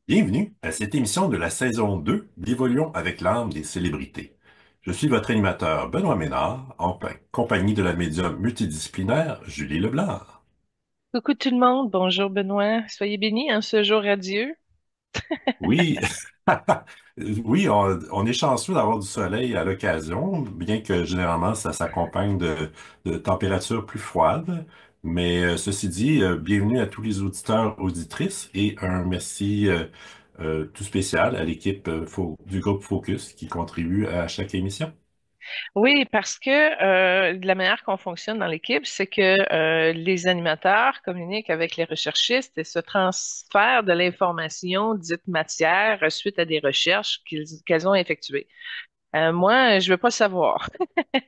Bienvenue à cette émission de la saison 2 d'Évoluons avec l'âme des célébrités. Je suis votre animateur Benoît Ménard, en compagnie de la médium multidisciplinaire Julie Leblanc. Coucou tout le monde, bonjour Benoît, soyez bénis en ce jour radieux. Oui, oui, on est chanceux d'avoir du soleil à l'occasion, bien que généralement ça s'accompagne de températures plus froides. Mais ceci dit, bienvenue à tous les auditeurs, auditrices et un merci tout spécial à l'équipe du groupe Focus qui contribue à chaque émission. Oui, parce que de la manière qu'on fonctionne dans l'équipe, c'est que les animateurs communiquent avec les recherchistes et se transfèrent de l'information dite matière suite à des recherches qu'elles ont effectuées. Moi, je veux pas savoir.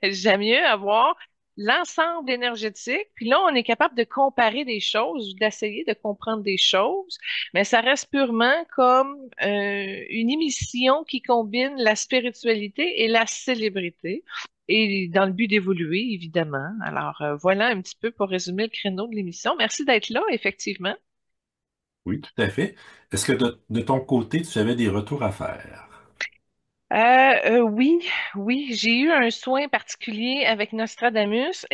J'aime mieux avoir l'ensemble énergétique. Puis là, on est capable de comparer des choses, d'essayer de comprendre des choses, mais ça reste purement comme une émission qui combine la spiritualité et la célébrité. Et dans le but d'évoluer, évidemment. Alors, voilà un petit peu pour résumer le créneau de l'émission. Merci d'être là, effectivement. Oui, tout à fait. Est-ce que de ton côté, tu avais des retours à faire? Oui, oui, j'ai eu un soin particulier avec Nostradamus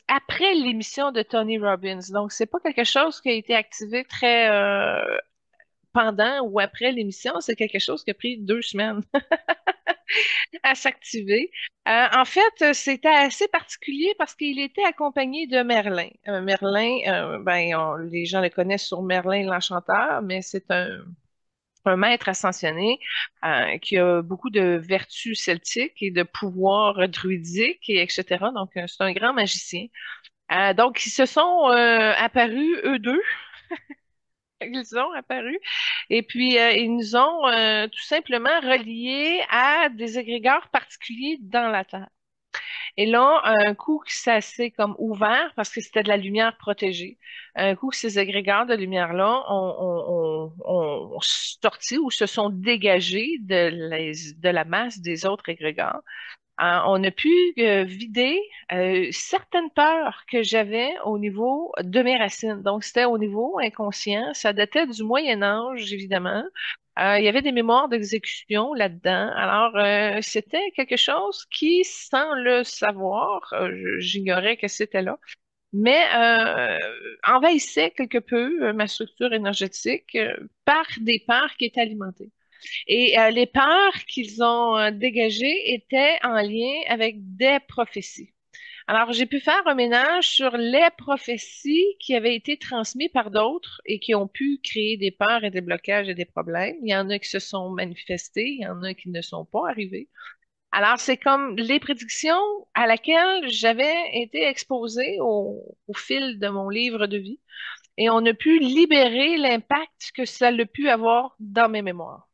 après l'émission de Tony Robbins. Donc, c'est pas quelque chose qui a été activé très pendant ou après l'émission, c'est quelque chose qui a pris 2 semaines à s'activer. C'était assez particulier parce qu'il était accompagné de Merlin. Merlin, les gens le connaissent sur Merlin l'Enchanteur, mais c'est un maître ascensionné qui a beaucoup de vertus celtiques et de pouvoirs druidiques et etc. Donc, c'est un grand magicien. Donc, ils se sont apparus, eux deux. Ils ont apparu. Et puis, ils nous ont tout simplement reliés à des égrégores particuliers dans la Terre. Et là, un coup que ça s'est comme ouvert, parce que c'était de la lumière protégée, un coup que ces égrégores de lumière-là ont sorti ou se sont dégagés de la masse des autres égrégores, on a pu vider certaines peurs que j'avais au niveau de mes racines. Donc, c'était au niveau inconscient. Ça datait du Moyen Âge, évidemment. Il y avait des mémoires d'exécution là-dedans. Alors, c'était quelque chose qui, sans le savoir, j'ignorais que c'était là, mais envahissait quelque peu ma structure énergétique par des peurs qui étaient alimentées. Et les peurs qu'ils ont dégagées étaient en lien avec des prophéties. Alors, j'ai pu faire un ménage sur les prophéties qui avaient été transmises par d'autres et qui ont pu créer des peurs et des blocages et des problèmes. Il y en a qui se sont manifestés, il y en a qui ne sont pas arrivés. Alors, c'est comme les prédictions à laquelle j'avais été exposée au fil de mon livre de vie et on a pu libérer l'impact que ça a pu avoir dans mes mémoires.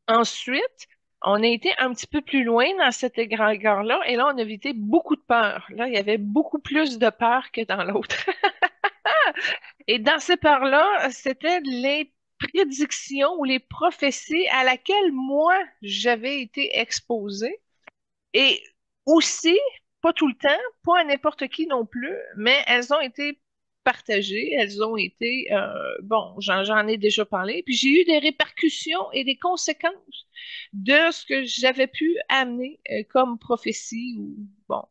Ensuite, on a été un petit peu plus loin dans cet égrégore-là et là, on a évité beaucoup de peur. Là, il y avait beaucoup plus de peur que dans l'autre. Et dans ces peurs-là, c'était les prédictions ou les prophéties à laquelle moi, j'avais été exposée. Et aussi, pas tout le temps, pas à n'importe qui non plus, mais elles ont été partagées, elles ont été, bon, j'en ai déjà parlé, puis j'ai eu des répercussions et des conséquences de ce que j'avais pu amener comme prophétie ou bon.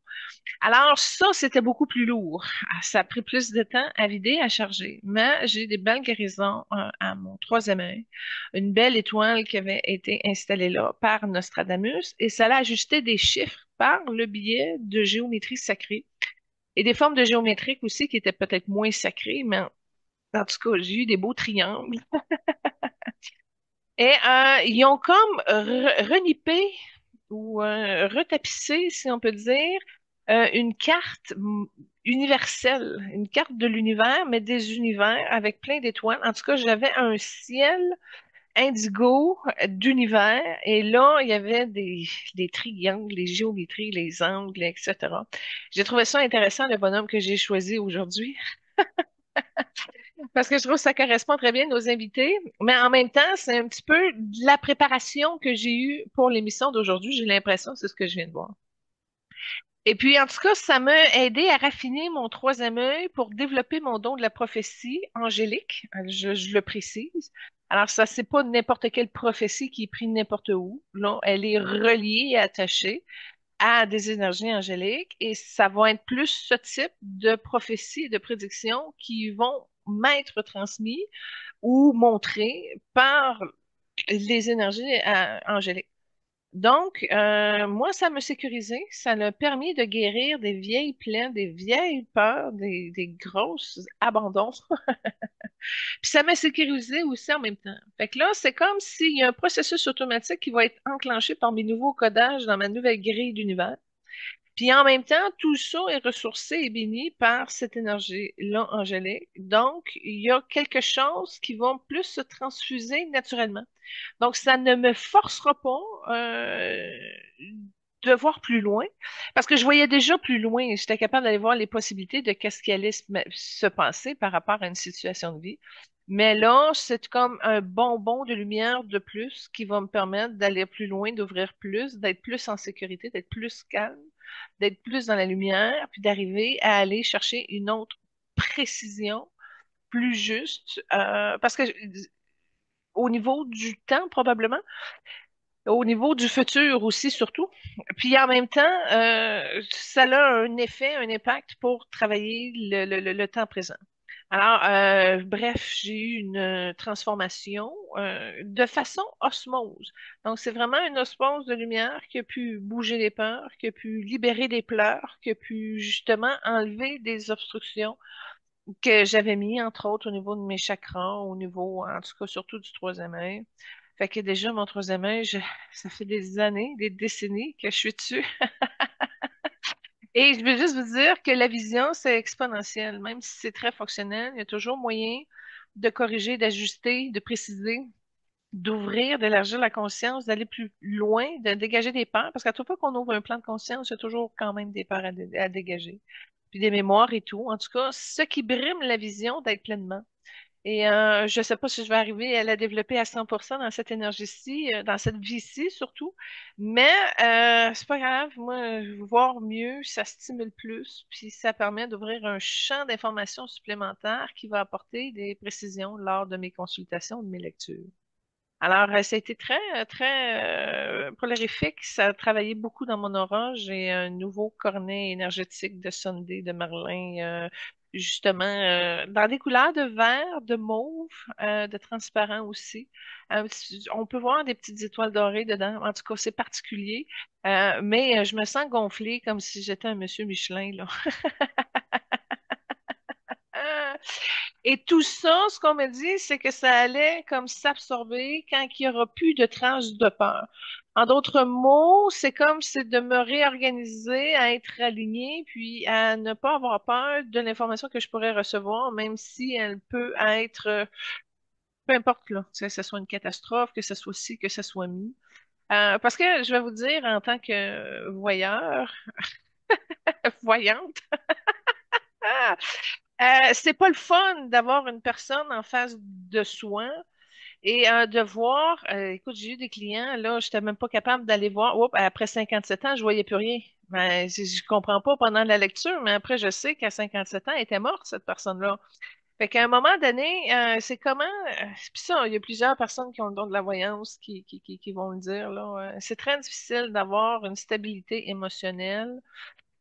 Alors ça, c'était beaucoup plus lourd. Ça a pris plus de temps à vider, à charger. Mais j'ai des belles guérisons à mon troisième œil. Une belle étoile qui avait été installée là par Nostradamus et ça l'a ajusté des chiffres par le biais de géométrie sacrée et des formes de géométrique aussi qui étaient peut-être moins sacrées, mais en tout cas, j'ai eu des beaux triangles. Et ils ont comme renippé ou retapissé, si on peut dire, une carte universelle, une carte de l'univers, mais des univers avec plein d'étoiles. En tout cas, j'avais un ciel indigo d'univers et là, il y avait des triangles, les géométries, les angles, etc. J'ai trouvé ça intéressant, le bonhomme que j'ai choisi aujourd'hui, parce que je trouve que ça correspond très bien à nos invités, mais en même temps, c'est un petit peu de la préparation que j'ai eue pour l'émission d'aujourd'hui. J'ai l'impression, c'est ce que je viens de voir. Et puis, en tout cas, ça m'a aidé à raffiner mon troisième œil pour développer mon don de la prophétie angélique, je le précise. Alors, ça, c'est pas n'importe quelle prophétie qui est prise n'importe où. Là, elle est reliée et attachée à des énergies angéliques et ça va être plus ce type de prophéties et de prédictions qui vont m'être transmis ou montrés par les énergies angéliques. Donc, moi, ça m'a sécurisé, ça m'a permis de guérir des vieilles plaintes, des vieilles peurs, des grosses abandons. Puis ça m'a sécurisé aussi en même temps. Fait que là, c'est comme s'il y a un processus automatique qui va être enclenché par mes nouveaux codages dans ma nouvelle grille d'univers. Puis en même temps, tout ça est ressourcé et béni par cette énergie-là angélique. Donc, il y a quelque chose qui va plus se transfuser naturellement. Donc, ça ne me forcera pas de voir plus loin, parce que je voyais déjà plus loin. J'étais capable d'aller voir les possibilités de qu'est-ce qui allait se passer par rapport à une situation de vie. Mais là, c'est comme un bonbon de lumière de plus qui va me permettre d'aller plus loin, d'ouvrir plus, d'être plus en sécurité, d'être plus calme, d'être plus dans la lumière, puis d'arriver à aller chercher une autre précision plus juste, parce que au niveau du temps, probablement, au niveau du futur aussi, surtout. Puis en même temps, ça a un effet, un impact pour travailler le temps présent. Alors, bref, j'ai eu une transformation de façon osmose. Donc, c'est vraiment une osmose de lumière qui a pu bouger les peurs, qui a pu libérer des pleurs, qui a pu justement enlever des obstructions que j'avais mis, entre autres, au niveau de mes chakras, au niveau, en tout cas, surtout du troisième œil. Fait que déjà, mon troisième œil, ça fait des années, des décennies que je suis dessus. Et je veux juste vous dire que la vision, c'est exponentiel. Même si c'est très fonctionnel, il y a toujours moyen de corriger, d'ajuster, de préciser, d'ouvrir, d'élargir la conscience, d'aller plus loin, de dégager des peurs. Parce qu'à tout fois qu'on ouvre un plan de conscience, il y a toujours quand même des peurs à dégager. Puis des mémoires et tout. En tout cas, ce qui brime la vision d'être pleinement. Et je ne sais pas si je vais arriver à la développer à 100% dans cette énergie-ci, dans cette vie-ci surtout, mais c'est pas grave. Moi, voir mieux, ça stimule plus, puis ça permet d'ouvrir un champ d'informations supplémentaires qui va apporter des précisions lors de mes consultations, de mes lectures. Alors, ça a été très prolifique. Ça a travaillé beaucoup dans mon aura. J'ai un nouveau cornet énergétique de Sunday, de Merlin, justement, dans des couleurs de vert, de mauve, de transparent aussi. On peut voir des petites étoiles dorées dedans. En tout cas, c'est particulier. Mais je me sens gonflée comme si j'étais un monsieur Michelin, là. Et tout ça, ce qu'on me dit, c'est que ça allait comme s'absorber quand il n'y aura plus de traces de peur. En d'autres mots, c'est comme c'est de me réorganiser, à être aligné, puis à ne pas avoir peur de l'information que je pourrais recevoir, même si elle peut être, peu importe là, que ce soit une catastrophe, que ce soit ci, que ce soit mi. Parce que je vais vous dire, en tant que voyeur, voyante, c'est pas le fun d'avoir une personne en face de soi. Et de voir, écoute, j'ai eu des clients, là, je n'étais même pas capable d'aller voir. Oups, après 57 ans, je voyais plus rien. Ben, je comprends pas pendant la lecture, mais après, je sais qu'à 57 ans, elle était morte, cette personne-là. Fait qu'à un moment donné, c'est comment. Puis ça, il y a plusieurs personnes qui ont le don de la voyance qui vont le dire, là. C'est très difficile d'avoir une stabilité émotionnelle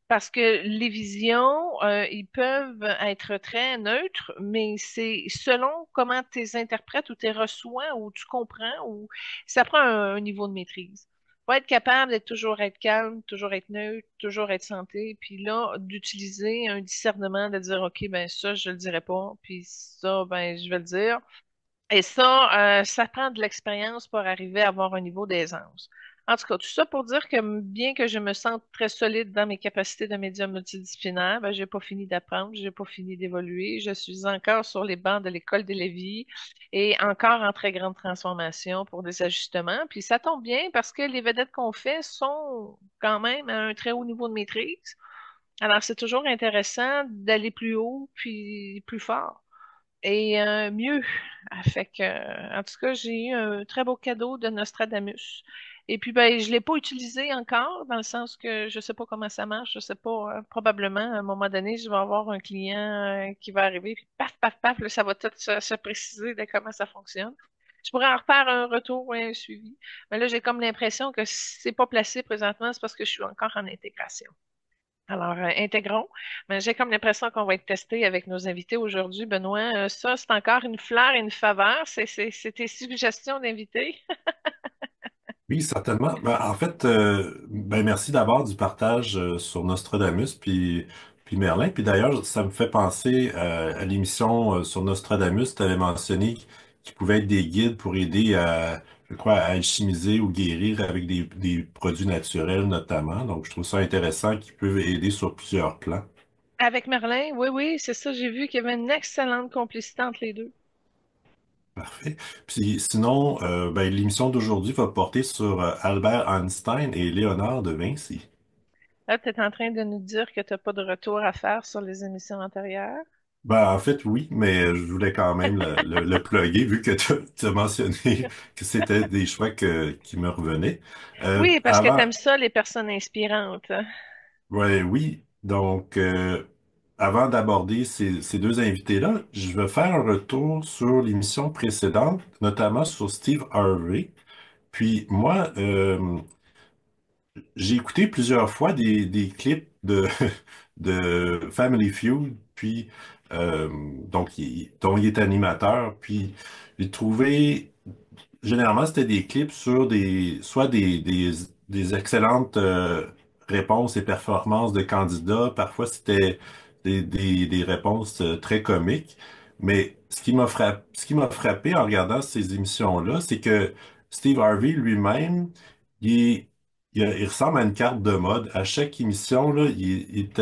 parce que les visions, ils peuvent être très neutres, mais c'est selon comment tu les interprètes ou tu les reçois ou tu comprends ou ça prend un niveau de maîtrise. Faut être capable d'être toujours être calme, toujours être neutre, toujours être santé, puis là, d'utiliser un discernement, de dire, OK, ben ça, je le dirai pas, puis ça, ben je vais le dire. Et ça, ça prend de l'expérience pour arriver à avoir un niveau d'aisance. En tout cas, tout ça pour dire que bien que je me sente très solide dans mes capacités de médium multidisciplinaire, ben, j'ai pas fini d'apprendre, j'ai pas fini d'évoluer. Je suis encore sur les bancs de l'école des Lévis et encore en très grande transformation pour des ajustements. Puis ça tombe bien parce que les vedettes qu'on fait sont quand même à un très haut niveau de maîtrise. Alors, c'est toujours intéressant d'aller plus haut puis plus fort et mieux. Fait que, en tout cas, j'ai eu un très beau cadeau de Nostradamus. Et puis, ben, je l'ai pas utilisé encore, dans le sens que je sais pas comment ça marche. Je sais pas, probablement, à un moment donné, je vais avoir un client qui va arriver, puis paf, paf, paf, là, ça va tout se préciser de comment ça fonctionne. Je pourrais en refaire un retour ou un suivi. Mais là, j'ai comme l'impression que si c'est pas placé présentement, c'est parce que je suis encore en intégration. Alors, intégrons. Mais j'ai comme l'impression qu'on va être testé avec nos invités aujourd'hui. Benoît, ça, c'est encore une fleur et une faveur. C'est tes suggestions d'invités. Oui, certainement. Ben, en fait, ben, merci d'abord du partage sur Nostradamus puis Merlin. Puis d'ailleurs, ça me fait penser à l'émission sur Nostradamus. Tu avais mentionné qu'il pouvait être des guides pour aider à, je crois, à alchimiser ou guérir avec des produits naturels notamment. Donc, je trouve ça intéressant qu'ils peuvent aider sur plusieurs plans. Avec Merlin, oui, oui, c'est ça. J'ai vu qu'il y avait une excellente complicité entre les deux. Parfait. Puis sinon, ben, l'émission d'aujourd'hui va porter sur Albert Einstein et Léonard de Vinci. Là, tu es en train de nous dire que tu n'as pas de retour à faire sur les émissions antérieures. Ben, en fait, oui, mais je voulais quand même le plugger vu que tu as mentionné que c'était des choix qui me revenaient. Oui, parce que tu Avant, aimes ça, les personnes inspirantes. ouais, oui, donc avant d'aborder ces deux invités-là, je vais faire un retour sur l'émission précédente, notamment sur Steve Harvey. Puis moi, j'ai écouté plusieurs fois des clips de Family Feud, puis donc dont il est animateur, puis j'ai trouvé généralement c'était des clips sur soit des excellentes réponses et performances de candidats, parfois c'était des réponses très comiques, mais ce qui m'a frappé en regardant ces émissions-là, c'est que Steve Harvey lui-même il est il ressemble à une carte de mode. À chaque émission, là, il est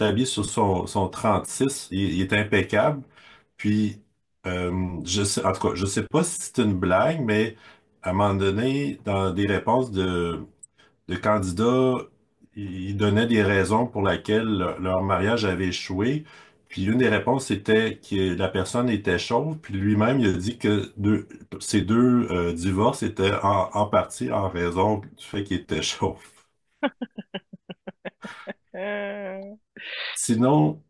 habillé sur son 36. Il est impeccable. Puis, en tout cas, je sais pas si c'est une blague, mais à un moment donné, dans des réponses de candidats, ils donnaient des raisons pour lesquelles leur mariage avait échoué. Puis une des réponses c'était que la personne était chauve, puis lui-même il a dit que ces deux divorces étaient en partie en raison du fait qu'il était chauve. Euh, Sinon,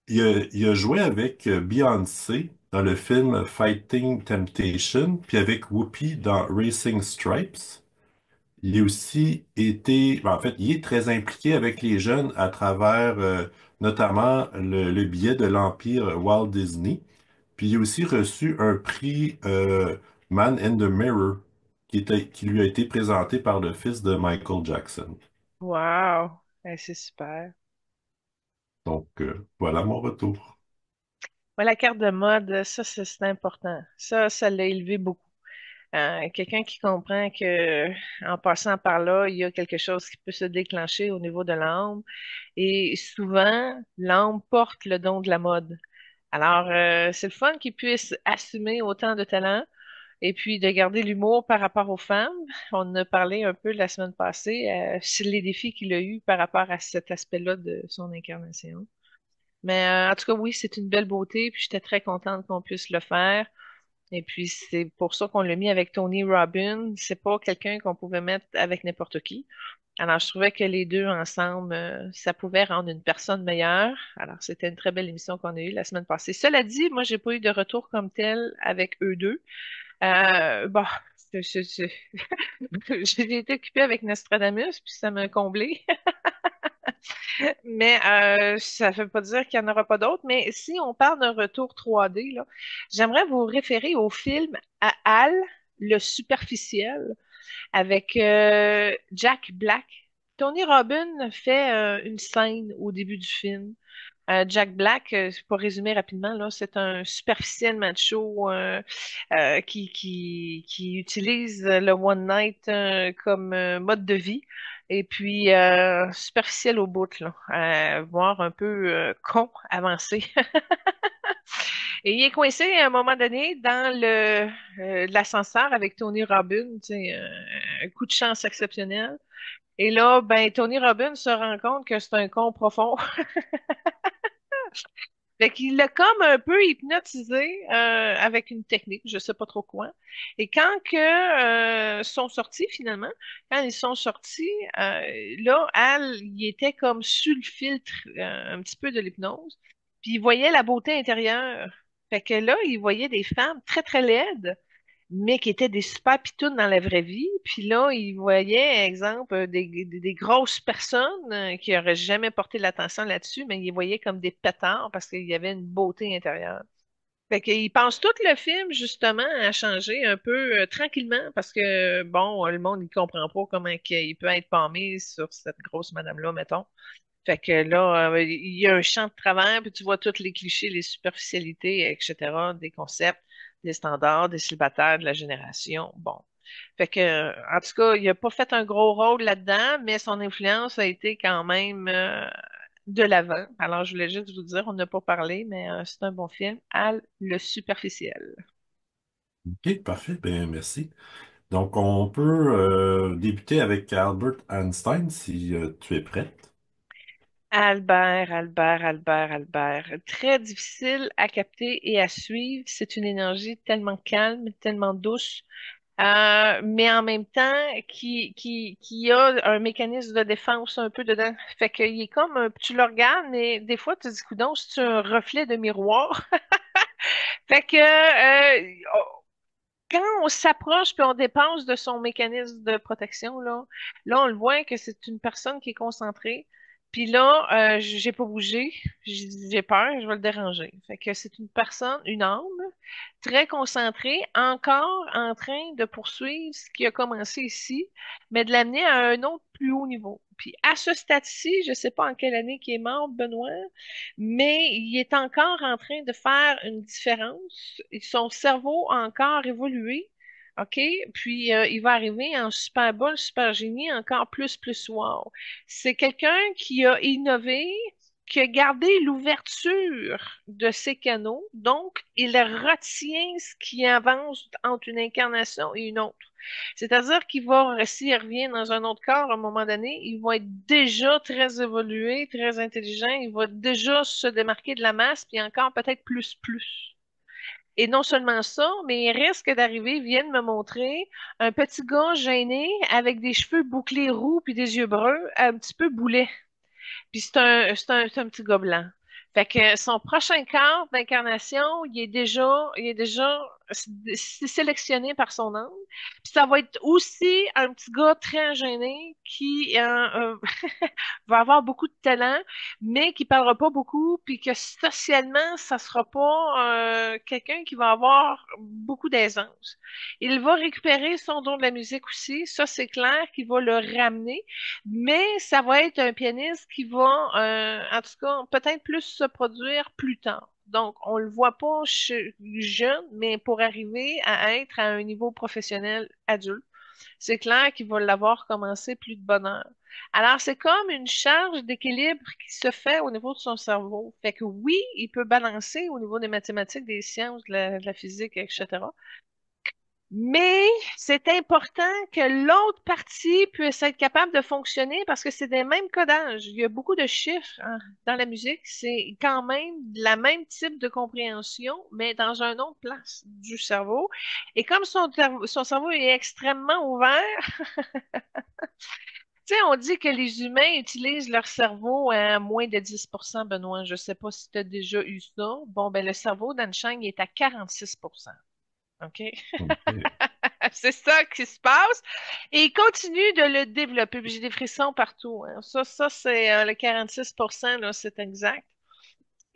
il a joué avec Beyoncé dans le film Fighting Temptation, puis avec Whoopi dans Racing Stripes. Il a aussi été, ben, en fait, il est très impliqué avec les jeunes à travers notamment le biais de l'Empire Walt Disney. Puis il a aussi reçu un prix Man in the Mirror qui lui a été présenté par le fils de Michael Jackson. wow, c'est super. Donc voilà mon retour. Ouais, la carte de mode, ça, c'est important. Ça l'a élevé beaucoup. Quelqu'un qui comprend que en passant par là, il y a quelque chose qui peut se déclencher au niveau de l'âme. Et souvent, l'âme porte le don de la mode. Alors, c'est le fun qu'il puisse assumer autant de talent et puis de garder l'humour par rapport aux femmes. On en a parlé un peu la semaine passée sur les défis qu'il a eus par rapport à cet aspect-là de son incarnation. Mais en tout cas, oui, c'est une belle beauté, puis j'étais très contente qu'on puisse le faire. Et puis c'est pour ça qu'on l'a mis avec Tony Robbins. C'est pas quelqu'un qu'on pouvait mettre avec n'importe qui. Alors je trouvais que les deux ensemble, ça pouvait rendre une personne meilleure. Alors c'était une très belle émission qu'on a eue la semaine passée. Cela dit, moi j'ai pas eu de retour comme tel avec eux deux. Bon, j'ai été occupée avec Nostradamus, puis ça m'a comblé. Mais ça ne veut pas dire qu'il n'y en aura pas d'autres. Mais si on parle d'un retour 3D, là, j'aimerais vous référer au film à Hal, le superficiel, avec Jack Black. Tony Robbins fait une scène au début du film. Jack Black, pour résumer rapidement, là, c'est un superficiel macho qui utilise le One Night comme mode de vie. Et puis, superficiel au bout, là, voire un peu con avancé. Et il est coincé à un moment donné dans l'ascenseur avec Tony Robbins, tu sais, un coup de chance exceptionnel. Et là, ben, Tony Robbins se rend compte que c'est un con profond. Fait qu'il l'a comme un peu hypnotisé avec une technique, je sais pas trop quoi. Et quand que sont sortis finalement, quand ils sont sortis, là, Al, il était comme sous le filtre un petit peu de l'hypnose, puis il voyait la beauté intérieure. Fait que là, il voyait des femmes très très laides, mais qui étaient des super pitounes dans la vraie vie. Puis là, il voyait, exemple, des grosses personnes qui n'auraient jamais porté l'attention là-dessus, mais il les voyait comme des pétards parce qu'il y avait une beauté intérieure. Fait qu'il passe tout le film justement à changer un peu tranquillement parce que bon, le monde il comprend pas comment il peut être pâmé sur cette grosse madame-là, mettons. Fait que là, il y a un champ de travail, puis tu vois tous les clichés, les superficialités, etc., des concepts, des standards, des célibataires de la génération. Bon. Fait que, en tout cas, il a pas fait un gros rôle là-dedans, mais son influence a été quand même de l'avant. Alors, je voulais juste vous dire, on n'a pas parlé, mais c'est un bon film. Al, le superficiel. OK, parfait. Ben, merci. Donc, on peut débuter avec Albert Einstein si tu es prête. Albert, Albert, Albert, Albert. Très difficile à capter et à suivre. C'est une énergie tellement calme, tellement douce, mais en même temps qui a un mécanisme de défense un peu dedans. Fait qu'il est comme tu le regardes, mais des fois tu te dis, coudonc, c'est un reflet de miroir. Fait que quand on s'approche puis on dépense de son mécanisme de protection, là, on le voit que c'est une personne qui est concentrée. Puis là, j'ai pas bougé, j'ai peur, je vais le déranger. Fait que c'est une personne, une âme, très concentrée, encore en train de poursuivre ce qui a commencé ici, mais de l'amener à un autre plus haut niveau. Puis à ce stade-ci, je sais pas en quelle année qu'il est mort, Benoît, mais il est encore en train de faire une différence. Et son cerveau a encore évolué. OK? Puis il va arriver en super bol, super génie, encore plus, plus wow. C'est quelqu'un qui a innové, qui a gardé l'ouverture de ses canaux. Donc, il retient ce qui avance entre une incarnation et une autre. C'est-à-dire qu'il va, s'il revient dans un autre corps à un moment donné, il va être déjà très évolué, très intelligent, il va déjà se démarquer de la masse, puis encore peut-être plus, plus. Et non seulement ça, mais il risque d'arriver, il vient de me montrer, un petit gars gêné avec des cheveux bouclés roux puis des yeux bruns, un petit peu boulet. Puis c'est un petit gars blanc. Fait que son prochain quart d'incarnation, il est déjà sélectionné par son âme. Puis ça va être aussi un petit gars très gêné qui va avoir beaucoup de talent, mais qui parlera pas beaucoup, puis que socialement, ça sera pas quelqu'un qui va avoir beaucoup d'aisance. Il va récupérer son don de la musique aussi, ça c'est clair qu'il va le ramener, mais ça va être un pianiste qui va, en tout cas, peut-être plus se produire plus tard. Donc, on le voit pas jeune, mais pour arriver à être à un niveau professionnel adulte, c'est clair qu'il va l'avoir commencé plus de bonne heure. Alors, c'est comme une charge d'équilibre qui se fait au niveau de son cerveau. Fait que oui, il peut balancer au niveau des mathématiques, des sciences, de la physique, etc. Mais c'est important que l'autre partie puisse être capable de fonctionner parce que c'est des mêmes codages. Il y a beaucoup de chiffres hein, dans la musique. C'est quand même la même type de compréhension, mais dans une autre place du cerveau. Et comme son cerveau est extrêmement ouvert, tu sais, on dit que les humains utilisent leur cerveau à moins de 10%, Benoît. Je sais pas si tu as déjà eu ça. Bon, ben le cerveau d'Einstein est à 46%. OK? OK. C'est ça qui se passe. Et il continue de le développer. Puis j'ai des frissons partout, hein. Ça c'est le 46%, là, c'est exact.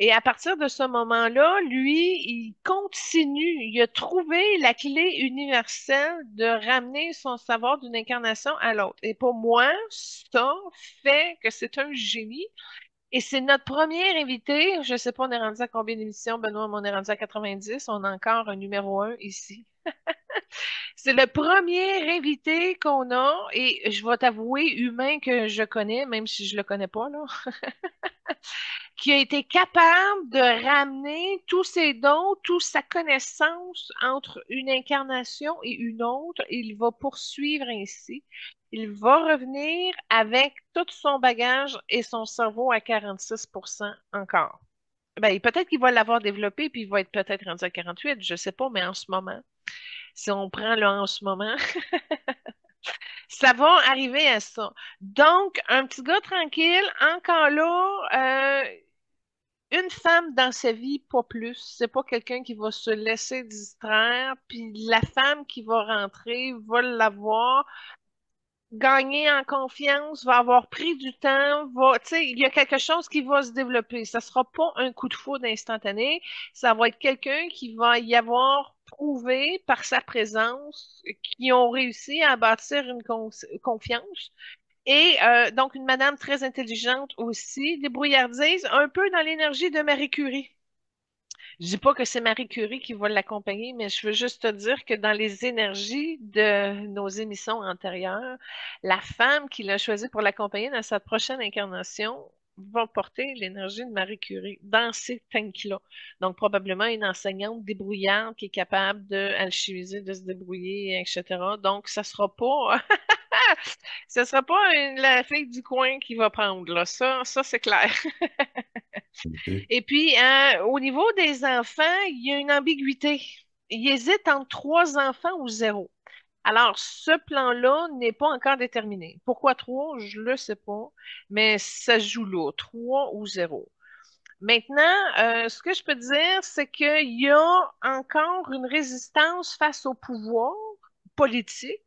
Et à partir de ce moment-là, lui, il continue. Il a trouvé la clé universelle de ramener son savoir d'une incarnation à l'autre. Et pour moi, ça fait que c'est un génie. Et c'est notre premier invité. Je ne sais pas, on est rendu à combien d'émissions, Benoît, mais on est rendu à 90. On a encore un numéro un ici. C'est le premier invité qu'on a, et je vais t'avouer, humain que je connais, même si je le connais pas, là, qui a été capable de ramener tous ses dons, toute sa connaissance entre une incarnation et une autre. Il va poursuivre ainsi. Il va revenir avec tout son bagage et son cerveau à 46% encore. Ben, peut-être qu'il va l'avoir développé, puis il va être peut-être rendu à 48, je sais pas, mais en ce moment, si on prend le en ce moment, ça va arriver à ça. Donc, un petit gars tranquille, encore là, une femme dans sa vie, pas plus. C'est pas quelqu'un qui va se laisser distraire, puis la femme qui va rentrer va l'avoir gagner en confiance, va avoir pris du temps, tu sais, il y a quelque chose qui va se développer. Ça sera pas un coup de foudre instantané, ça va être quelqu'un qui va y avoir prouvé par sa présence qui ont réussi à bâtir une confiance. Et donc une madame très intelligente aussi, débrouillardise, un peu dans l'énergie de Marie Curie. Je dis pas que c'est Marie Curie qui va l'accompagner, mais je veux juste te dire que dans les énergies de nos émissions antérieures, la femme qu'il a choisie pour l'accompagner dans sa prochaine incarnation va porter l'énergie de Marie Curie dans ces tanks-là. Donc, probablement une enseignante débrouillarde qui est capable de alchimiser, de se débrouiller, etc. Donc, ça sera pas, ça sera pas la fille du coin qui va prendre, là. Ça, c'est clair. OK. Et puis, au niveau des enfants, il y a une ambiguïté. Il hésite entre trois enfants ou zéro. Alors, ce plan-là n'est pas encore déterminé. Pourquoi trois? Je le sais pas, mais ça se joue là, trois ou zéro. Maintenant, ce que je peux dire, c'est qu'il y a encore une résistance face au pouvoir politique,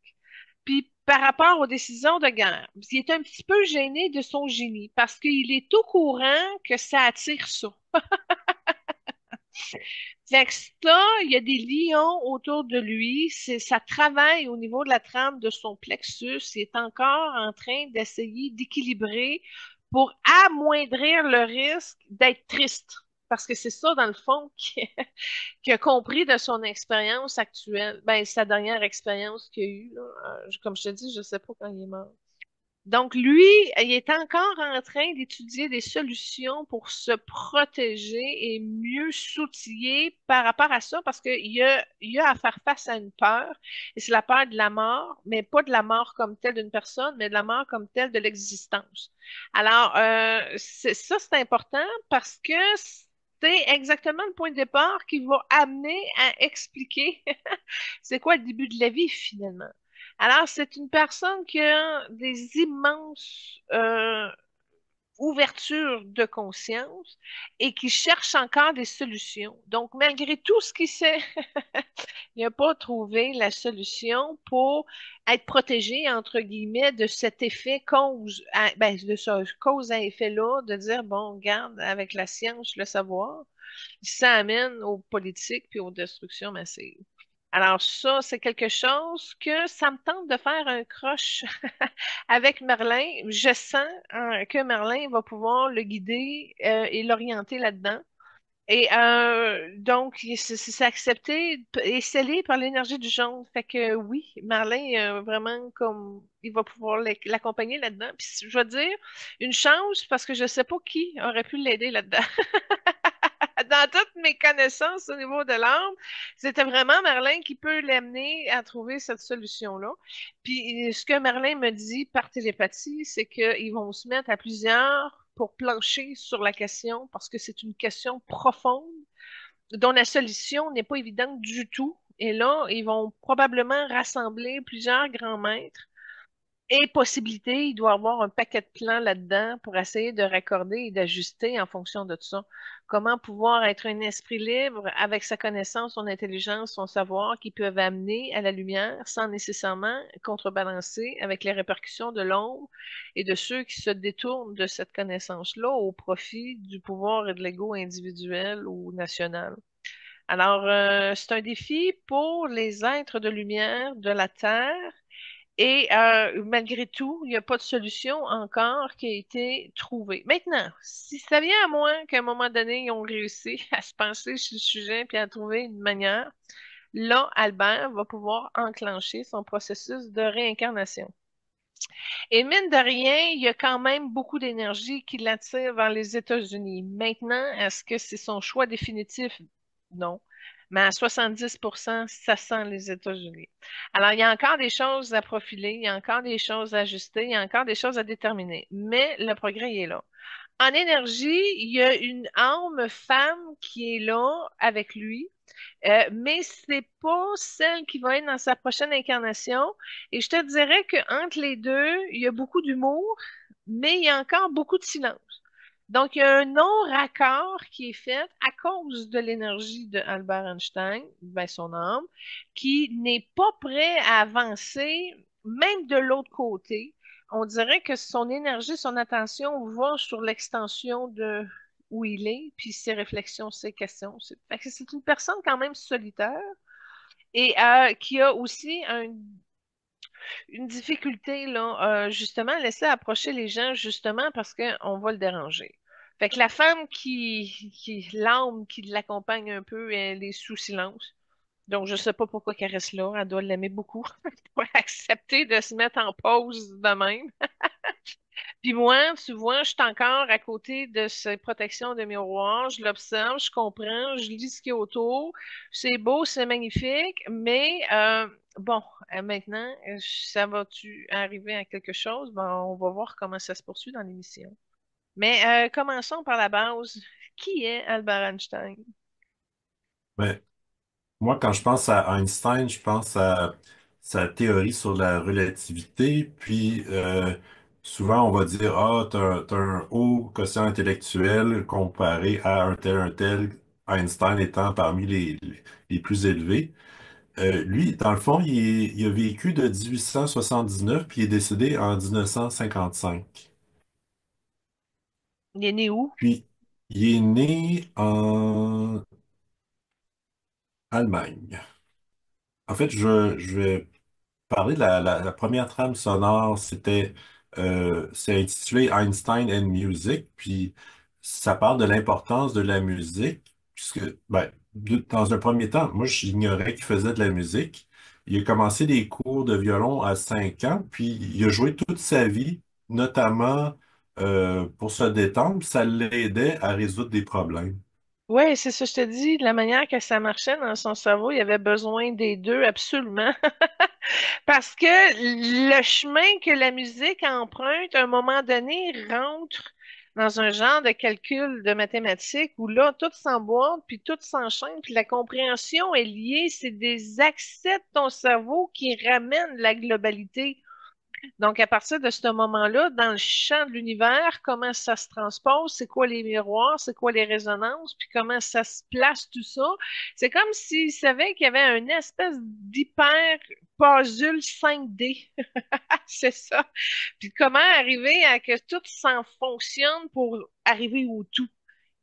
puis par rapport aux décisions de guerre. Il est un petit peu gêné de son génie parce qu'il est au courant que ça attire ça. Fait que ça, il y a des lions autour de lui. Ça travaille au niveau de la trame de son plexus. Il est encore en train d'essayer d'équilibrer pour amoindrir le risque d'être triste. Parce que c'est ça, dans le fond, qu'il a compris de son expérience actuelle. Ben, sa dernière expérience qu'il a eue, là. Comme je te dis, je sais pas quand il est mort. Donc, lui, il est encore en train d'étudier des solutions pour se protéger et mieux s'outiller par rapport à ça, parce qu'il a à faire face à une peur, et c'est la peur de la mort, mais pas de la mort comme telle d'une personne, mais de la mort comme telle de l'existence. Alors, c'est important parce que c'est exactement le point de départ qui va amener à expliquer c'est quoi le début de la vie finalement. Alors, c'est une personne qui a des immenses ouvertures de conscience et qui cherche encore des solutions. Donc, malgré tout ce qu'il sait, il n'a pas trouvé la solution pour être protégé, entre guillemets, de cet effet de ce cause à effet-là, de dire, bon, regarde, avec la science, le savoir, ça amène aux politiques puis aux destructions massives. Alors ça, c'est quelque chose que ça me tente de faire un croche avec Merlin. Je sens que Merlin va pouvoir le guider et l'orienter là-dedans. Et donc, c'est accepté et scellé par l'énergie du jaune. Fait que oui, Merlin, vraiment, comme il va pouvoir l'accompagner là-dedans. Puis je vais dire une chance parce que je sais pas qui aurait pu l'aider là-dedans. Dans toutes mes connaissances au niveau de l'âme, c'était vraiment Merlin qui peut l'amener à trouver cette solution-là. Puis ce que Merlin me dit par télépathie, c'est qu'ils vont se mettre à plusieurs pour plancher sur la question parce que c'est une question profonde dont la solution n'est pas évidente du tout. Et là, ils vont probablement rassembler plusieurs grands maîtres et possibilité, il doit y avoir un paquet de plans là-dedans pour essayer de raccorder et d'ajuster en fonction de tout ça. Comment pouvoir être un esprit libre avec sa connaissance, son intelligence, son savoir qui peuvent amener à la lumière sans nécessairement contrebalancer avec les répercussions de l'ombre et de ceux qui se détournent de cette connaissance-là au profit du pouvoir et de l'ego individuel ou national. Alors, c'est un défi pour les êtres de lumière de la Terre et malgré tout, il n'y a pas de solution encore qui a été trouvée. Maintenant, si ça vient à moi qu'à un moment donné, ils ont réussi à se pencher sur le sujet puis à trouver une manière, là, Albert va pouvoir enclencher son processus de réincarnation. Et mine de rien, il y a quand même beaucoup d'énergie qui l'attire vers les États-Unis. Maintenant, est-ce que c'est son choix définitif? Non. Mais à 70%, ça sent les États-Unis. Alors, il y a encore des choses à profiler, il y a encore des choses à ajuster, il y a encore des choses à déterminer. Mais le progrès il est là. En énergie, il y a une âme femme qui est là avec lui, mais c'est pas celle qui va être dans sa prochaine incarnation. Et je te dirais qu'entre les deux, il y a beaucoup d'humour, mais il y a encore beaucoup de silence. Donc, il y a un non-raccord qui est fait à cause de l'énergie de Albert Einstein, ben son âme, qui n'est pas prêt à avancer, même de l'autre côté. On dirait que son énergie, son attention va sur l'extension de où il est, puis ses réflexions, ses questions. Fait que c'est une personne quand même solitaire et qui a aussi une difficulté, là, justement, à laisser approcher les gens, justement, parce qu'on va le déranger. Fait que la femme l'âme qui l'accompagne un peu, elle est sous silence. Donc, je sais pas pourquoi qu'elle reste là. Elle doit l'aimer beaucoup pour accepter de se mettre en pause de même. Puis moi, tu vois, je suis encore à côté de ces protections de miroir. Je l'observe, je comprends, je lis ce qu'il y a autour. C'est beau, c'est magnifique, mais bon, maintenant, ça va-tu arriver à quelque chose? Ben, on va voir comment ça se poursuit dans l'émission. Mais commençons par la base. Qui est Albert Einstein? Ben, moi, quand je pense à Einstein, je pense à sa théorie sur la relativité, puis souvent on va dire, ah, t'as un haut quotient intellectuel comparé à un tel, Einstein étant parmi les plus élevés. Lui, dans le fond, il a vécu de 1879, puis il est décédé en 1955. Il est né où? Puis, il est né en Allemagne. En fait, je vais parler de la première trame sonore, c'est intitulé Einstein and Music, puis ça parle de l'importance de la musique, puisque, ben, dans un premier temps, moi, j'ignorais qu'il faisait de la musique. Il a commencé des cours de violon à 5 ans, puis il a joué toute sa vie, notamment pour se détendre, ça l'aidait à résoudre des problèmes. Oui, c'est ça, je te dis, de la manière que ça marchait dans son cerveau, il avait besoin des deux absolument. Parce que le chemin que la musique emprunte, à un moment donné, rentre dans un genre de calcul de mathématiques où là, tout s'emboîte, puis tout s'enchaîne, puis la compréhension est liée, c'est des accès de ton cerveau qui ramènent la globalité. Donc, à partir de ce moment-là, dans le champ de l'univers, comment ça se transpose, c'est quoi les miroirs, c'est quoi les résonances, puis comment ça se place tout ça. C'est comme s'il savait qu'il y avait une espèce d'hyper puzzle 5D. C'est ça. Puis comment arriver à que tout s'en fonctionne pour arriver au tout.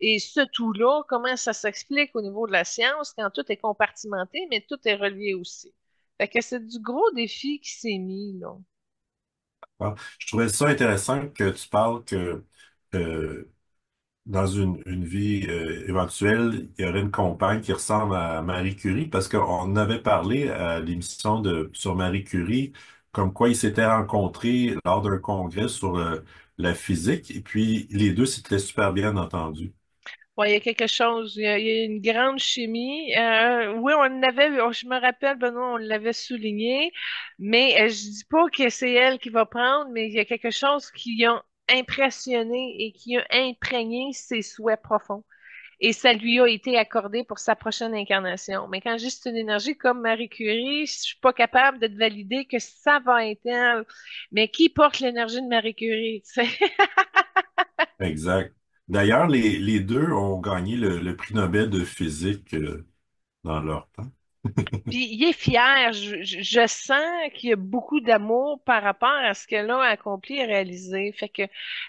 Et ce tout-là, comment ça s'explique au niveau de la science quand tout est compartimenté, mais tout est relié aussi. Fait que c'est du gros défi qui s'est mis, là. Ah, je trouvais ça intéressant que tu parles que euh, dans une vie éventuelle, il y aurait une compagne qui ressemble à Marie Curie, parce qu'on avait parlé à l'émission sur Marie Curie, comme quoi ils s'étaient rencontrés lors d'un congrès sur la physique, et puis les deux s'étaient super bien entendus. Ouais, il y a quelque chose, il y a une grande chimie. Oui, on avait, je me rappelle, Benoît, on l'avait souligné, mais je dis pas que c'est elle qui va prendre, mais il y a quelque chose qui a impressionné et qui a imprégné ses souhaits profonds. Et ça lui a été accordé pour sa prochaine incarnation. Mais quand juste une énergie comme Marie Curie, je suis pas capable de te valider que ça va être elle. Mais qui porte l'énergie de Marie Curie, tu sais? Exact. D'ailleurs, les deux ont gagné le prix Nobel de physique dans leur temps. Puis il est fier. Je sens qu'il y a beaucoup d'amour par rapport à ce qu'elle a accompli et réalisé. Fait que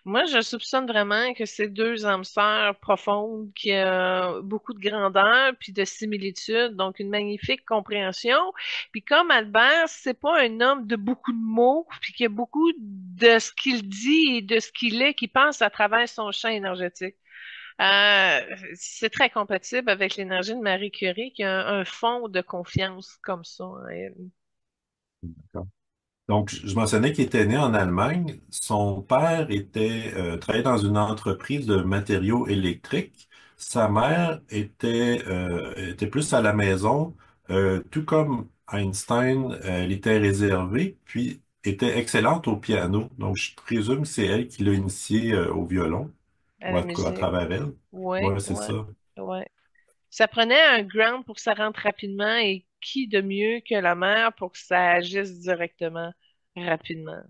moi, je soupçonne vraiment que c'est deux âmes sœurs profondes qui ont beaucoup de grandeur puis de similitude, donc une magnifique compréhension. Puis comme Albert, c'est pas un homme de beaucoup de mots, puis qui a beaucoup de ce qu'il dit et de ce qu'il est, qui pense à travers son champ énergétique. C'est très compatible avec l'énergie de Marie Curie qui a un fond de confiance comme ça en elle. Donc, je mentionnais qu'il était né en Allemagne. Son père travaillait dans une entreprise de matériaux électriques. Sa mère était plus à la maison. Tout comme Einstein, elle était réservée, puis était excellente au piano. Donc, je présume que c'est elle qui l'a initié au violon, À ou la en tout cas à musique. travers elle. Ouais, Ouais, c'est ouais, ça. ouais. Ça prenait un ground pour que ça rentre rapidement et qui de mieux que la mère pour que ça agisse directement rapidement.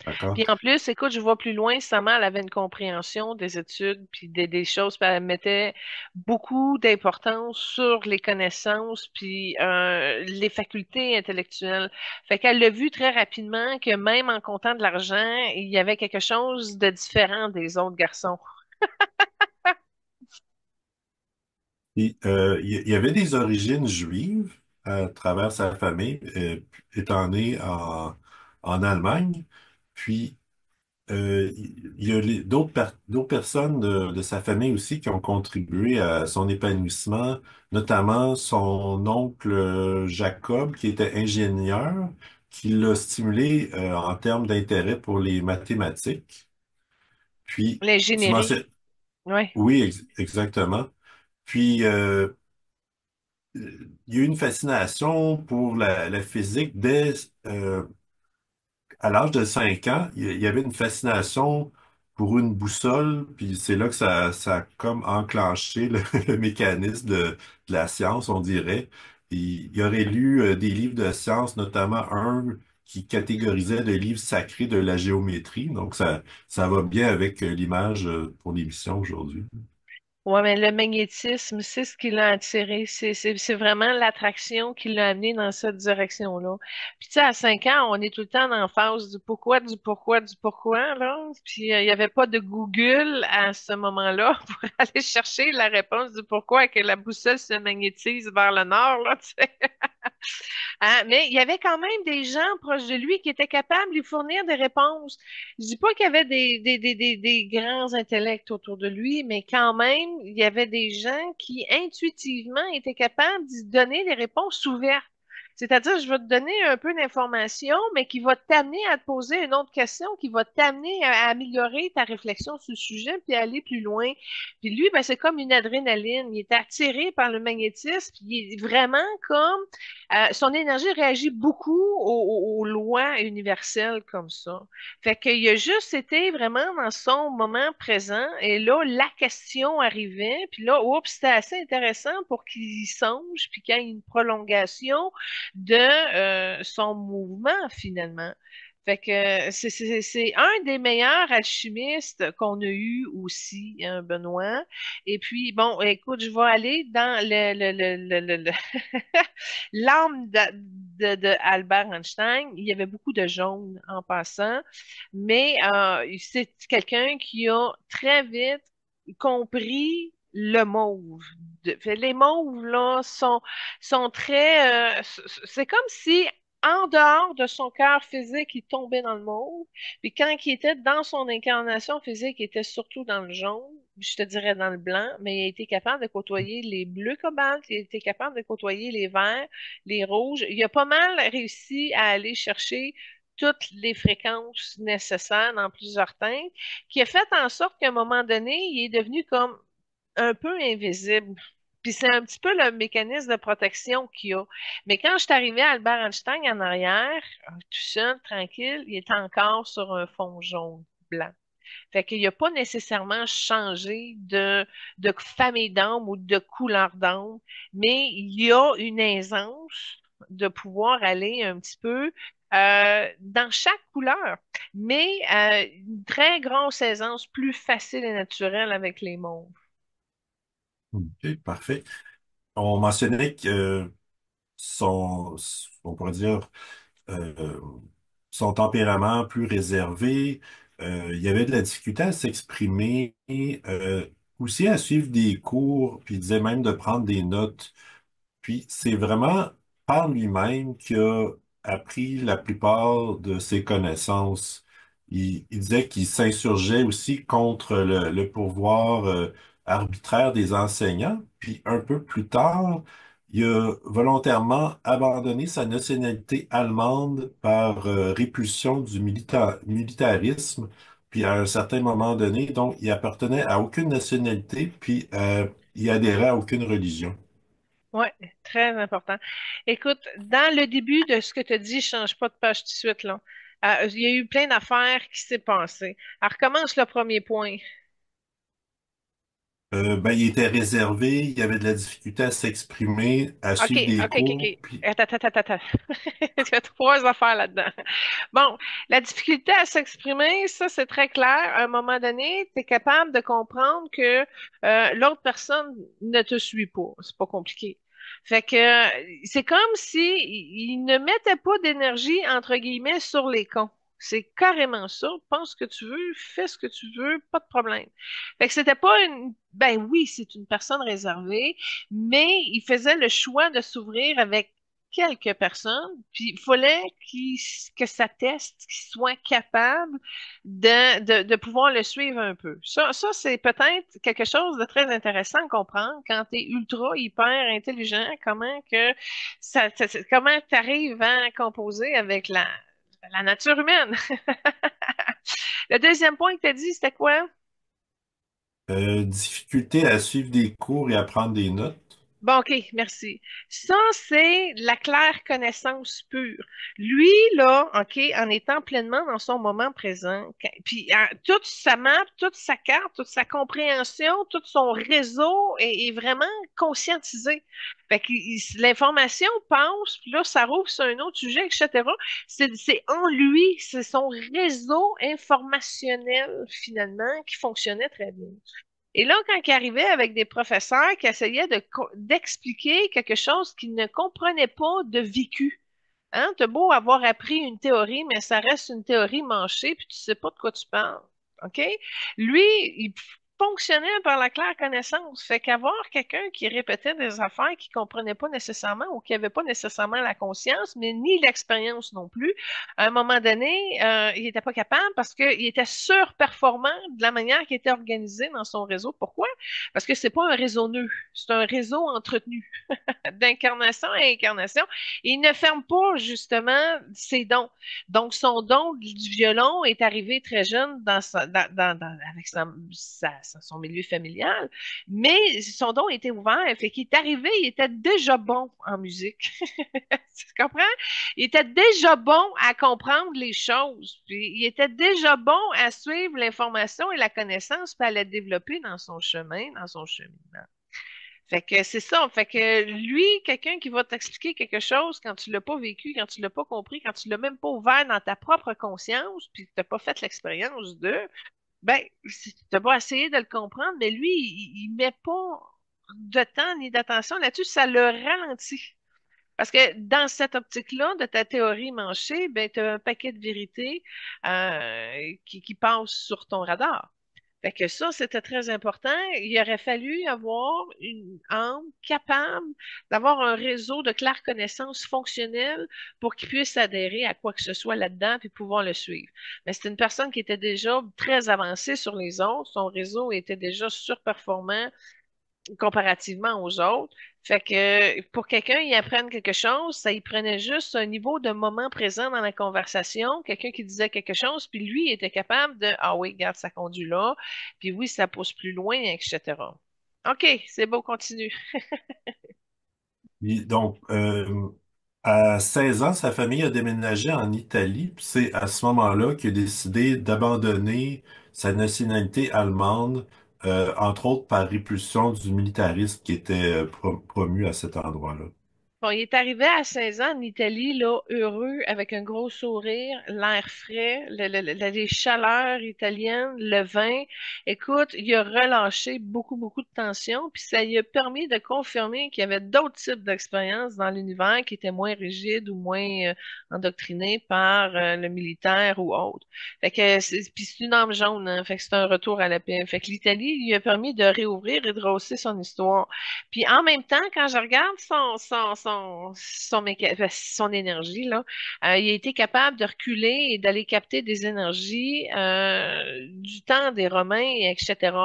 D'accord? Puis en plus, écoute, je vois plus loin, Sama, elle avait une compréhension des études, puis des choses, puis elle mettait beaucoup d'importance sur les connaissances, puis les facultés intellectuelles. Fait qu'elle l'a vu très rapidement que même en comptant de l'argent, il y avait quelque chose de différent des autres garçons. Il y avait des origines juives à travers sa famille, étant né en Allemagne. Puis, il y a d'autres personnes de sa famille aussi qui ont contribué à son épanouissement, notamment son oncle Jacob, qui était ingénieur, qui l'a stimulé en termes d'intérêt pour les mathématiques. Puis, tu L'ingénierie. mentionnes... Oui. Oui, exactement. Puis, il y a eu une fascination pour la physique dès à l'âge de 5 ans. Il y avait une fascination pour une boussole, puis c'est là que ça a comme enclenché le mécanisme de la science, on dirait. Il aurait lu des livres de science, notamment un qui catégorisait des livres sacrés de la géométrie. Donc ça va bien avec l'image pour l'émission aujourd'hui. Ouais, mais le magnétisme, c'est ce qui l'a attiré. C'est vraiment l'attraction qui l'a amené dans cette direction-là. Puis tu sais, à 5 ans, on est tout le temps en phase du pourquoi, du pourquoi, du pourquoi, là. Puis il n'y avait pas de Google à ce moment-là pour aller chercher la réponse du pourquoi que la boussole se magnétise vers le nord, là, tu sais. Hein, mais il y avait quand même des gens proches de lui qui étaient capables de lui fournir des réponses. Je dis pas qu'il y avait des grands intellects autour de lui, mais quand même, il y avait des gens qui intuitivement étaient capables d'y donner des réponses ouvertes. C'est-à-dire, je vais te donner un peu d'informations, mais qui va t'amener à te poser une autre question, qui va t'amener à améliorer ta réflexion sur le sujet, puis à aller plus loin. Puis lui, ben, c'est comme une adrénaline. Il est attiré par le magnétisme, puis il est vraiment comme son énergie réagit beaucoup aux lois universelles comme ça. Fait qu'il a juste été vraiment dans son moment présent et là, la question arrivait, puis là, oups, c'était assez intéressant pour qu'il y songe, puis qu'il y ait une prolongation de son mouvement finalement. Fait que c'est un des meilleurs alchimistes qu'on a eu aussi, hein, Benoît. Et puis, bon, écoute, je vais aller dans l'âme de Albert Einstein. Il y avait beaucoup de jaune en passant, mais c'est quelqu'un qui a très vite compris le mauve. Fait, les mauves, là, sont très... c'est comme si, en dehors de son cœur physique, il tombait dans le mauve. Puis quand il était dans son incarnation physique, il était surtout dans le jaune, je te dirais dans le blanc, mais il a été capable de côtoyer les bleus cobalt, il a été capable de côtoyer les verts, les rouges. Il a pas mal réussi à aller chercher toutes les fréquences nécessaires dans plusieurs teintes, qui a fait en sorte qu'à un moment donné, il est devenu comme un peu invisible. Puis c'est un petit peu le mécanisme de protection qu'il y a. Mais quand je suis arrivée à Albert Einstein en arrière, tout seul, tranquille, il est encore sur un fond jaune, blanc. Fait qu'il n'a pas nécessairement changé de famille d'âme ou de couleur d'âme, mais il y a une aisance de pouvoir aller un petit peu dans chaque couleur, mais une très grosse aisance, plus facile et naturelle avec les mauves. OK, parfait. On mentionnait que son, on pourrait dire, euh, son tempérament plus réservé, il y avait de la difficulté à s'exprimer, aussi à suivre des cours, puis il disait même de prendre des notes. Puis c'est vraiment par lui-même qu'il a appris la plupart de ses connaissances. Il disait qu'il s'insurgeait aussi contre le pouvoir arbitraire des enseignants. Puis un peu plus tard, il a volontairement abandonné sa nationalité allemande par répulsion du militarisme. Puis à un certain moment donné, donc il appartenait à aucune nationalité, puis il adhérait à aucune religion. Oui, très important. Écoute, dans le début de ce que tu as dit, je change pas de page tout de suite, là. Il y a eu plein d'affaires qui s'est passé. Alors, recommence le premier point. Ben, il était réservé, il y avait de la difficulté à s'exprimer, à OK, suivre des OK, OK, cours, OK. puis Attends, attends, attends, attends. Il y a trois affaires là-dedans. Bon, la difficulté à s'exprimer, ça, c'est très clair. À un moment donné, tu es capable de comprendre que l'autre personne ne te suit pas. C'est pas compliqué. Fait que c'est comme si il ne mettait pas d'énergie, entre guillemets, sur les cons. C'est carrément ça. Pense ce que tu veux, fais ce que tu veux, pas de problème. Fait que c'était pas une. Ben oui, c'est une personne réservée, mais il faisait le choix de s'ouvrir avec quelques personnes, puis il fallait que ça teste, qu'il soit capable de pouvoir le suivre un peu. Ça c'est peut-être quelque chose de très intéressant à comprendre quand tu es ultra, hyper intelligent, comment que comment tu arrives à composer avec la nature humaine. Le deuxième point que tu as dit, c'était quoi? difficulté à suivre des cours et à prendre des notes. Bon, OK, merci. Ça, c'est la claire connaissance pure. Lui, là, OK, en étant pleinement dans son moment présent, puis toute sa map, toute sa carte, toute sa compréhension, tout son réseau est vraiment conscientisé. Fait que l'information passe, puis là, ça rouvre sur un autre sujet, etc. C'est en lui, c'est son réseau informationnel, finalement, qui fonctionnait très bien. Et là, quand il arrivait avec des professeurs qui essayaient d'expliquer quelque chose qu'ils ne comprenaient pas de vécu, hein, t'as beau avoir appris une théorie, mais ça reste une théorie manchée, puis tu sais pas de quoi tu parles. OK? Lui, il fonctionnait par la claire connaissance. Fait qu'avoir quelqu'un qui répétait des affaires qu'il comprenait pas nécessairement ou qui avait pas nécessairement la conscience, mais ni l'expérience non plus, à un moment donné, il était pas capable parce qu'il était surperformant de la manière qu'il était organisé dans son réseau. Pourquoi? Parce que c'est pas un réseau nœud, c'est un réseau entretenu d'incarnation à incarnation. Il ne ferme pas justement ses dons. Donc, son don du violon est arrivé très jeune avec son milieu familial, mais son don était ouvert. Fait qu'il est arrivé, il était déjà bon en musique. Tu comprends? Il était déjà bon à comprendre les choses. Puis il était déjà bon à suivre l'information et la connaissance, puis à la développer dans son chemin, dans son cheminement. Fait que c'est ça. Fait que lui, quelqu'un qui va t'expliquer quelque chose quand tu l'as pas vécu, quand tu l'as pas compris, quand tu l'as même pas ouvert dans ta propre conscience, puis que t'as pas fait l'expérience de, ben, t'as pas essayé de le comprendre, mais lui, il met pas de temps ni d'attention là-dessus, ça le ralentit. Parce que dans cette optique-là de ta théorie manchée, ben, tu as un paquet de vérités qui passent sur ton radar. Fait que ça, c'était très important. Il aurait fallu avoir une âme capable d'avoir un réseau de claire connaissance fonctionnel pour qu'il puisse adhérer à quoi que ce soit là-dedans puis pouvoir le suivre. Mais c'est une personne qui était déjà très avancée sur les autres. Son réseau était déjà surperformant comparativement aux autres. Fait que pour quelqu'un, il apprenne quelque chose, ça y prenait juste un niveau de moment présent dans la conversation, quelqu'un qui disait quelque chose, puis lui il était capable de ah oui, regarde, ça conduit là, puis oui, ça pousse plus loin, etc. OK, c'est beau, continue. Donc, à 16 ans, sa famille a déménagé en Italie, puis c'est à ce moment-là qu'il a décidé d'abandonner sa nationalité allemande, entre autres par répulsion du militarisme qui était promu à cet endroit-là. Bon, il est arrivé à 16 ans en Italie, là, heureux, avec un gros sourire, l'air frais, les chaleurs italiennes, le vin. Écoute, il a relâché beaucoup, beaucoup de tension, puis ça lui a permis de confirmer qu'il y avait d'autres types d'expériences dans l'univers qui étaient moins rigides ou moins endoctrinés par le militaire ou autre. Fait que puis c'est une âme jaune, hein, fait que c'est un retour à la paix. Fait que l'Italie lui a permis de réouvrir et de rehausser son histoire. Puis en même temps, quand je regarde son énergie, là, il a été capable de reculer et d'aller capter des énergies du temps des Romains, et etc.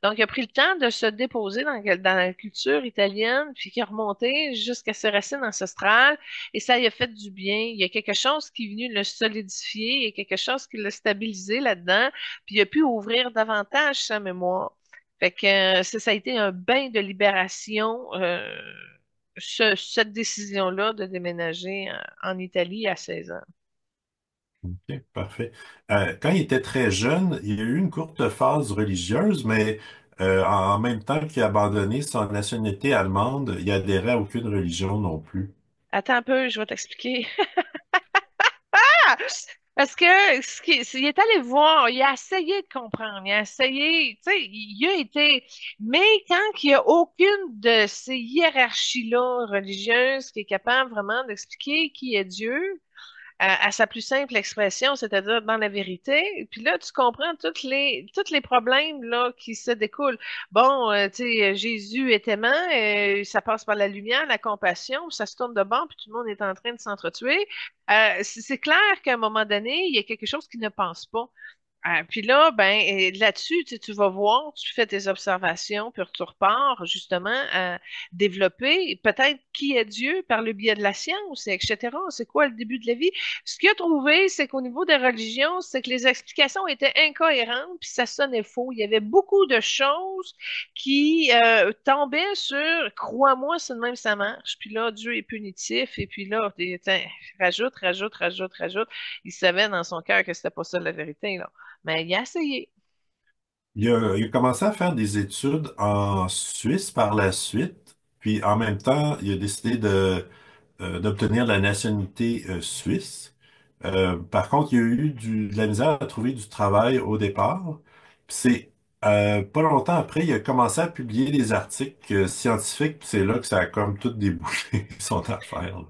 Donc, il a pris le temps de se déposer dans la culture italienne, puis qui a remonté jusqu'à ses racines ancestrales, et ça lui a fait du bien. Il y a quelque chose qui est venu le solidifier, il y a quelque chose qui l'a stabilisé là-dedans, puis il a pu ouvrir davantage sa mémoire. Fait que ça a été un bain de libération, cette décision-là de déménager en Italie à 16 ans. OK, parfait. Quand il était très jeune, il y a eu une courte phase religieuse, mais en même temps qu'il a abandonné son nationalité allemande, il adhérait à aucune religion non plus. Attends un peu, je vais t'expliquer. Parce que il est allé voir, il a essayé de comprendre, il a essayé, tu sais, il a été, mais quand il n'y a aucune de ces hiérarchies-là religieuses qui est capable vraiment d'expliquer qui est Dieu, à sa plus simple expression, c'est-à-dire dans la vérité. Et puis là, tu comprends tous les problèmes là, qui se découlent. Bon, tu sais, Jésus est aimant, ça passe par la lumière, la compassion, puis ça se tourne de bord, puis tout le monde est en train de s'entretuer. C'est clair qu'à un moment donné, il y a quelque chose qui ne passe pas. Puis là, ben là-dessus, tu vas voir, tu fais tes observations, puis tu repars justement à développer peut-être qui est Dieu par le biais de la science, et etc. C'est quoi le début de la vie? Ce qu'il a trouvé, c'est qu'au niveau des religions, c'est que les explications étaient incohérentes, puis ça sonnait faux. Il y avait beaucoup de choses qui tombaient sur crois-moi, c'est de même ça marche. Puis là, Dieu est punitif, et puis là, tiens, rajoute, rajoute, rajoute, rajoute. Il savait dans son cœur que c'était pas ça la vérité, là. Mais il a essayé. Il a commencé à faire des études en Suisse par la suite, puis en même temps, il a décidé d'obtenir la nationalité suisse. Par contre, il y a eu de la misère à trouver du travail au départ. Puis c'est pas longtemps après, il a commencé à publier des articles scientifiques, puis c'est là que ça a comme tout débouché son affaire, là.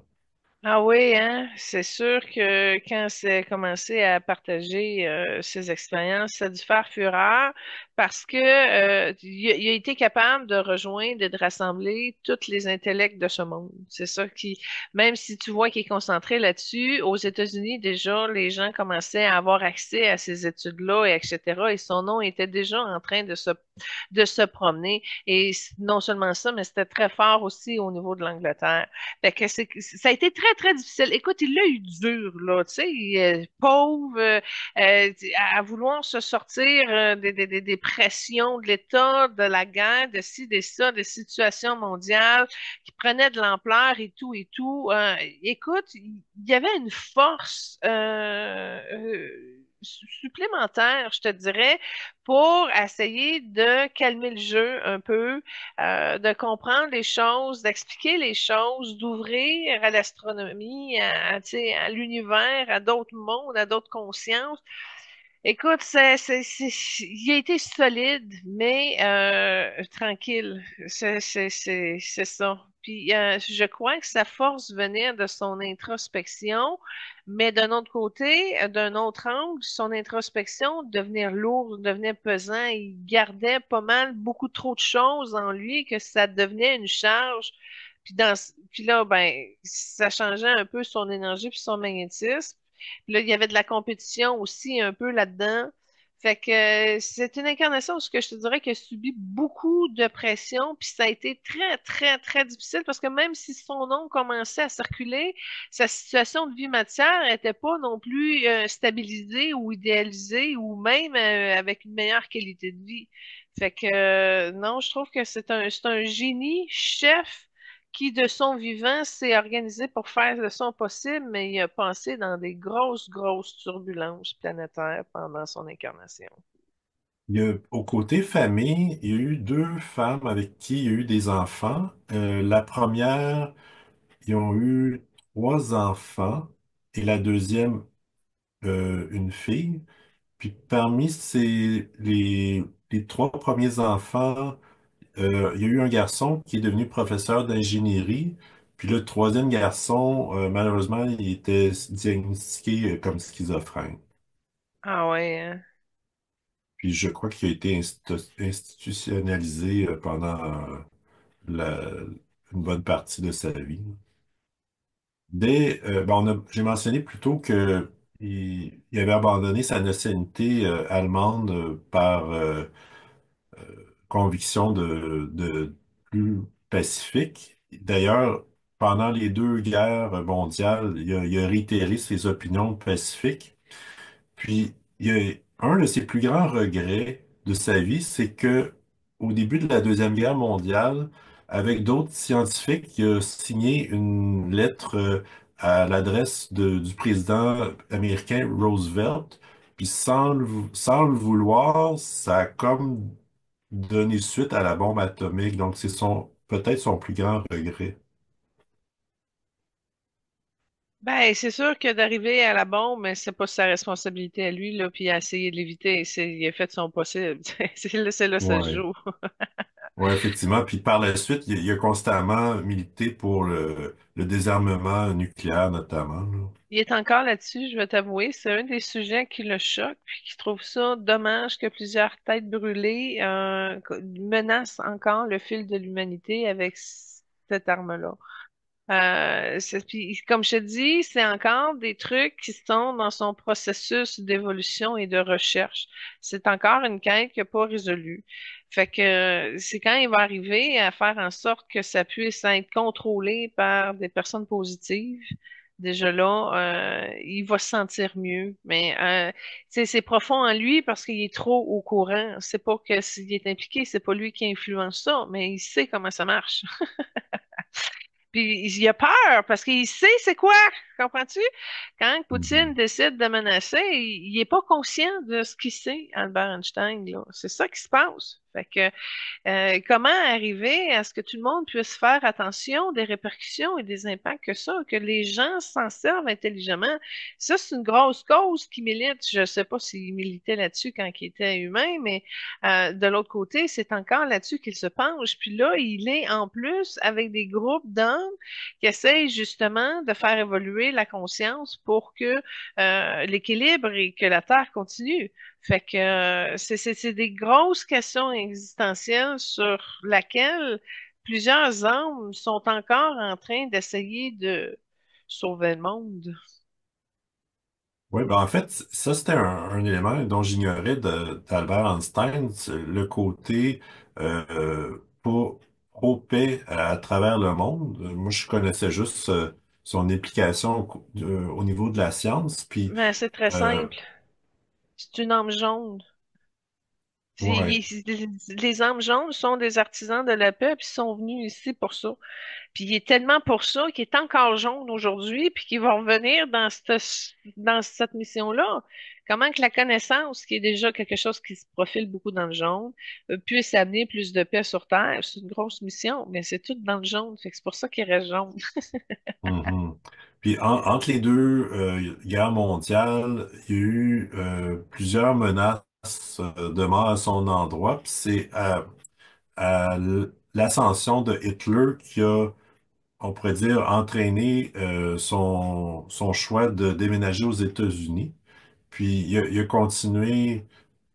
Ah oui, hein? C'est sûr que quand c'est commencé à partager ses expériences, ça a dû faire fureur parce que il a été capable de rejoindre et de rassembler tous les intellects de ce monde. C'est ça qui, même si tu vois qu'il est concentré là-dessus, aux États-Unis déjà, les gens commençaient à avoir accès à ces études-là et etc. Et son nom était déjà en train de se promener. Et non seulement ça, mais c'était très fort aussi au niveau de l'Angleterre. Fait que ça a été très, très difficile. Écoute, il l'a eu dur, là, tu sais, pauvre, à vouloir se sortir des pressions de l'État, de la guerre, de ci, de ça, des situations mondiales qui prenaient de l'ampleur et tout et tout. Écoute, il y avait une force supplémentaire, je te dirais, pour essayer de calmer le jeu un peu, de comprendre les choses, d'expliquer les choses, d'ouvrir à l'astronomie, tu sais, à l'univers, à d'autres mondes, à d'autres consciences. Écoute, il a été solide, mais tranquille. C'est ça. Puis je crois que sa force venait de son introspection, mais d'un autre côté, d'un autre angle, son introspection devenait lourde, devenait pesant. Il gardait pas mal, beaucoup trop de choses en lui que ça devenait une charge. Puis là, ben, ça changeait un peu son énergie puis son magnétisme. Puis là, il y avait de la compétition aussi un peu là-dedans. Fait que c'est une incarnation où ce que je te dirais qu'il a subi beaucoup de pression, puis ça a été très, très, très difficile parce que même si son nom commençait à circuler, sa situation de vie matière n'était pas non plus stabilisée ou idéalisée ou même avec une meilleure qualité de vie. Fait que non, je trouve que c'est un génie chef qui, de son vivant, s'est organisé pour faire le son possible, mais il a passé dans des grosses, grosses turbulences planétaires pendant son incarnation. Au côté famille, il y a eu deux femmes avec qui il y a eu des enfants. La première, ils ont eu trois enfants et la deuxième, une fille. Puis parmi les trois premiers enfants, il y a eu un garçon qui est devenu professeur d'ingénierie. Puis le troisième garçon, malheureusement, il était diagnostiqué comme schizophrène. Ah ouais, hein? Puis je crois qu'il a été institutionnalisé pendant la- une bonne partie de sa vie. Ben, j'ai mentionné plus tôt que il avait abandonné sa nationalité allemande par conviction de plus pacifique. D'ailleurs, pendant les deux guerres mondiales, il a réitéré ses opinions pacifiques. Puis, il y a un de ses plus grands regrets de sa vie, c'est que au début de la Deuxième Guerre mondiale, avec d'autres scientifiques, il a signé une lettre à l'adresse du président américain Roosevelt. Puis sans le vouloir, ça a comme donner suite à la bombe atomique. Donc, c'est peut-être son plus grand regret. Ben, c'est sûr que d'arriver à la bombe, mais c'est pas sa responsabilité à lui, là, puis il a essayé de l'éviter. Il a fait son possible. C'est là, ça se Ouais. joue. Ouais, effectivement. Puis par la suite, il a constamment milité pour le désarmement nucléaire, notamment, là. Il est encore là-dessus, je vais t'avouer. C'est un des sujets qui le choque, puis qui trouve ça dommage que plusieurs têtes brûlées menacent encore le fil de l'humanité avec cette arme-là. Puis, comme je te dis, c'est encore des trucs qui sont dans son processus d'évolution et de recherche. C'est encore une quête qu'il n'a pas résolue. Fait que c'est quand il va arriver à faire en sorte que ça puisse être contrôlé par des personnes positives. Déjà là, il va se sentir mieux. Mais c'est profond en lui parce qu'il est trop au courant. C'est pas que s'il est impliqué, c'est pas lui qui influence ça, mais il sait comment ça marche. Puis il a peur parce qu'il sait c'est quoi, comprends-tu? Quand Poutine Mhm. décide de menacer, il est pas conscient de ce qu'il sait, Albert Einstein, là. C'est ça qui se passe. Fait que comment arriver à ce que tout le monde puisse faire attention des répercussions et des impacts que ça, que les gens s'en servent intelligemment? Ça, c'est une grosse cause qui milite. Je ne sais pas s'il militait là-dessus quand il était humain, mais de l'autre côté, c'est encore là-dessus qu'il se penche. Puis là, il est en plus avec des groupes d'hommes qui essayent justement de faire évoluer la conscience pour que l'équilibre et que la Terre continue. Fait que c'est des grosses questions existentielles sur laquelle plusieurs hommes sont encore en train d'essayer de sauver le monde. Oui, ben en fait, ça c'était un élément dont j'ignorais d'Albert Einstein, c'est le côté pro-paix à travers le monde. Moi, je connaissais juste son implication au niveau de la science. Puis, Mais c'est très euh, simple. C'est une âme jaune. ouais. Les âmes jaunes sont des artisans de la paix, puis ils sont venus ici pour ça. Puis il est tellement pour ça qu'il est encore jaune aujourd'hui, puis qu'il va revenir dans cette mission-là. Comment que la connaissance, qui est déjà quelque chose qui se profile beaucoup dans le jaune, puisse amener plus de paix sur Terre. C'est une grosse mission, mais c'est tout dans le jaune. Fait que c'est pour ça qu'il reste jaune. Mhm. Puis entre les deux guerres mondiales, il y a eu plusieurs menaces de mort à son endroit. Puis c'est à l'ascension de Hitler qui a, on pourrait dire, entraîné son choix de déménager aux États-Unis. Puis il a continué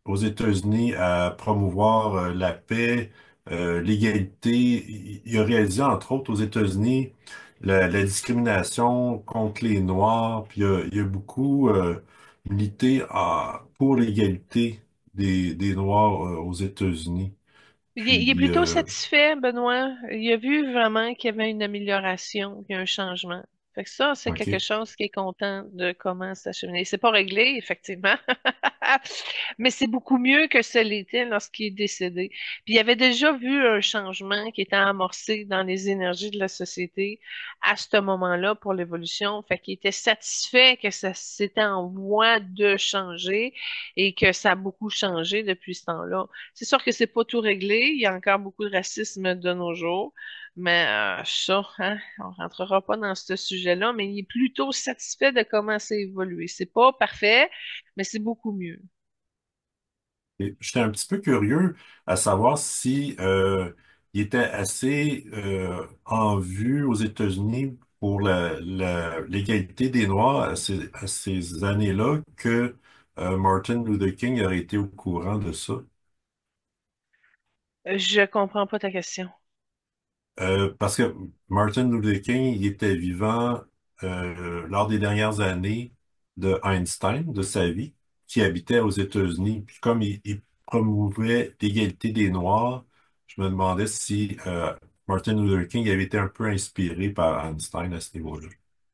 aux États-Unis à promouvoir la paix, l'égalité. Il a réalisé, entre autres, aux États-Unis, la discrimination contre les Noirs. Puis il a beaucoup milité pour l'égalité des Noirs aux États-Unis. Il est Puis, plutôt satisfait, Benoît. Il a vu vraiment qu'il y avait une amélioration, qu'il y a un changement. Fait que ça, c'est quelque OK. chose qui est content de comment ça chemine. C'est pas réglé, effectivement, mais c'est beaucoup mieux que ce l'était lorsqu'il est décédé. Puis il avait déjà vu un changement qui était amorcé dans les énergies de la société à ce moment-là pour l'évolution. Fait qu'il était satisfait que ça c'était en voie de changer et que ça a beaucoup changé depuis ce temps-là. C'est sûr que c'est pas tout réglé. Il y a encore beaucoup de racisme de nos jours. Mais ça, hein, on rentrera pas dans ce sujet-là, mais il est plutôt satisfait de comment c'est évolué. C'est pas parfait, mais c'est beaucoup mieux. Et j'étais un petit peu curieux à savoir si il était assez en vue aux États-Unis pour l'égalité des Noirs à ces années-là que Martin Luther King aurait été au courant de ça. Je comprends pas ta question. Parce que Martin Luther King, il était vivant lors des dernières années de Einstein, de sa vie, qui habitait aux États-Unis. Puis comme il promouvait l'égalité des Noirs, je me demandais si Martin Luther King avait été un peu inspiré par Einstein à ce niveau-là.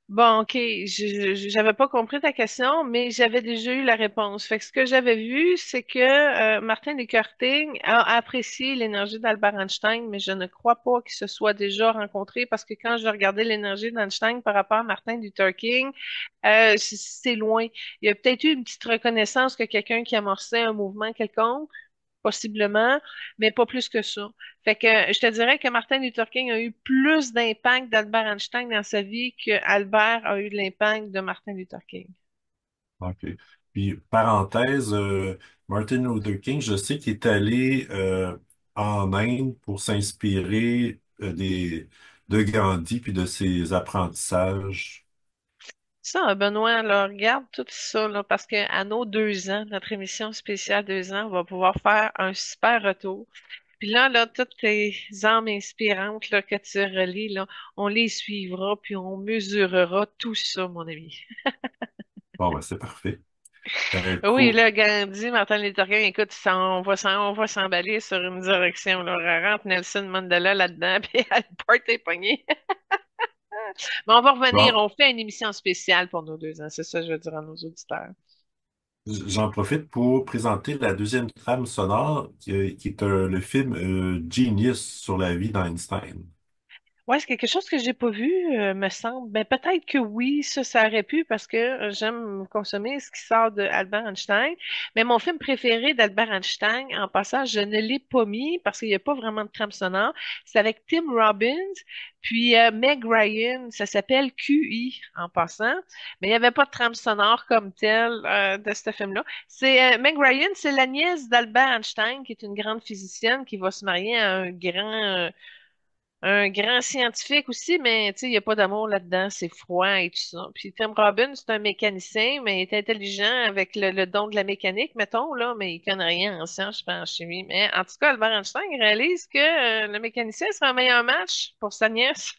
Bon, OK, j'avais pas compris ta question, mais j'avais déjà eu la réponse. Fait que ce que j'avais vu, c'est que Martin Luther King a apprécié l'énergie d'Albert Einstein, mais je ne crois pas qu'ils se soient déjà rencontrés parce que quand je regardais l'énergie d'Einstein par rapport à Martin Luther King, c'est loin. Il y a peut-être eu une petite reconnaissance que quelqu'un qui amorçait un mouvement quelconque. possiblement, mais pas plus que ça. Fait que je te dirais que Martin Luther King a eu plus d'impact d'Albert Einstein dans sa vie que Albert a eu de l'impact de Martin Luther King. OK. Puis, parenthèse, Martin Luther King, je sais qu'il est allé en Inde pour s'inspirer de Gandhi puis de ses apprentissages. Ça, Benoît, là, regarde tout ça, là, parce que à nos 2 ans, notre émission spéciale 2 ans, on va pouvoir faire un super retour. Puis là, toutes tes âmes inspirantes là, que tu relis, là, on les suivra, puis on mesurera tout ça, mon ami. Bon, ben, c'est parfait. Oui, Cool. là, Gandhi, Martin Luther King, écoute, on va s'emballer sur une direction, là. On rentre Nelson Mandela là-dedans, puis Albert est pogné. Mais on va revenir, Bon, on fait une émission spéciale pour nos 2 ans, c'est ça que je veux dire à nos auditeurs. j'en profite pour présenter la deuxième trame sonore qui est le film Genius sur la vie d'Einstein. Ouais, c'est quelque chose que j'ai pas vu, me semble. Ben, peut-être que oui, ça aurait pu parce que j'aime consommer ce qui sort de Albert Einstein. Mais mon film préféré d'Albert Einstein, en passant, je ne l'ai pas mis parce qu'il n'y a pas vraiment de trame sonore. C'est avec Tim Robbins, puis Meg Ryan. Ça s'appelle QI en passant. Mais il n'y avait pas de trame sonore comme telle de ce film-là. C'est Meg Ryan, c'est la nièce d'Albert Einstein, qui est une grande physicienne qui va se marier à un grand scientifique aussi, mais tu sais, il n'y a pas d'amour là-dedans, c'est froid et tout ça. Puis Tim Robbins, c'est un mécanicien, mais il est intelligent avec le don de la mécanique, mettons, là, mais il connaît rien en sciences, je pense, en chimie. Mais en tout cas, Albert Einstein réalise que le mécanicien sera un meilleur match pour sa nièce.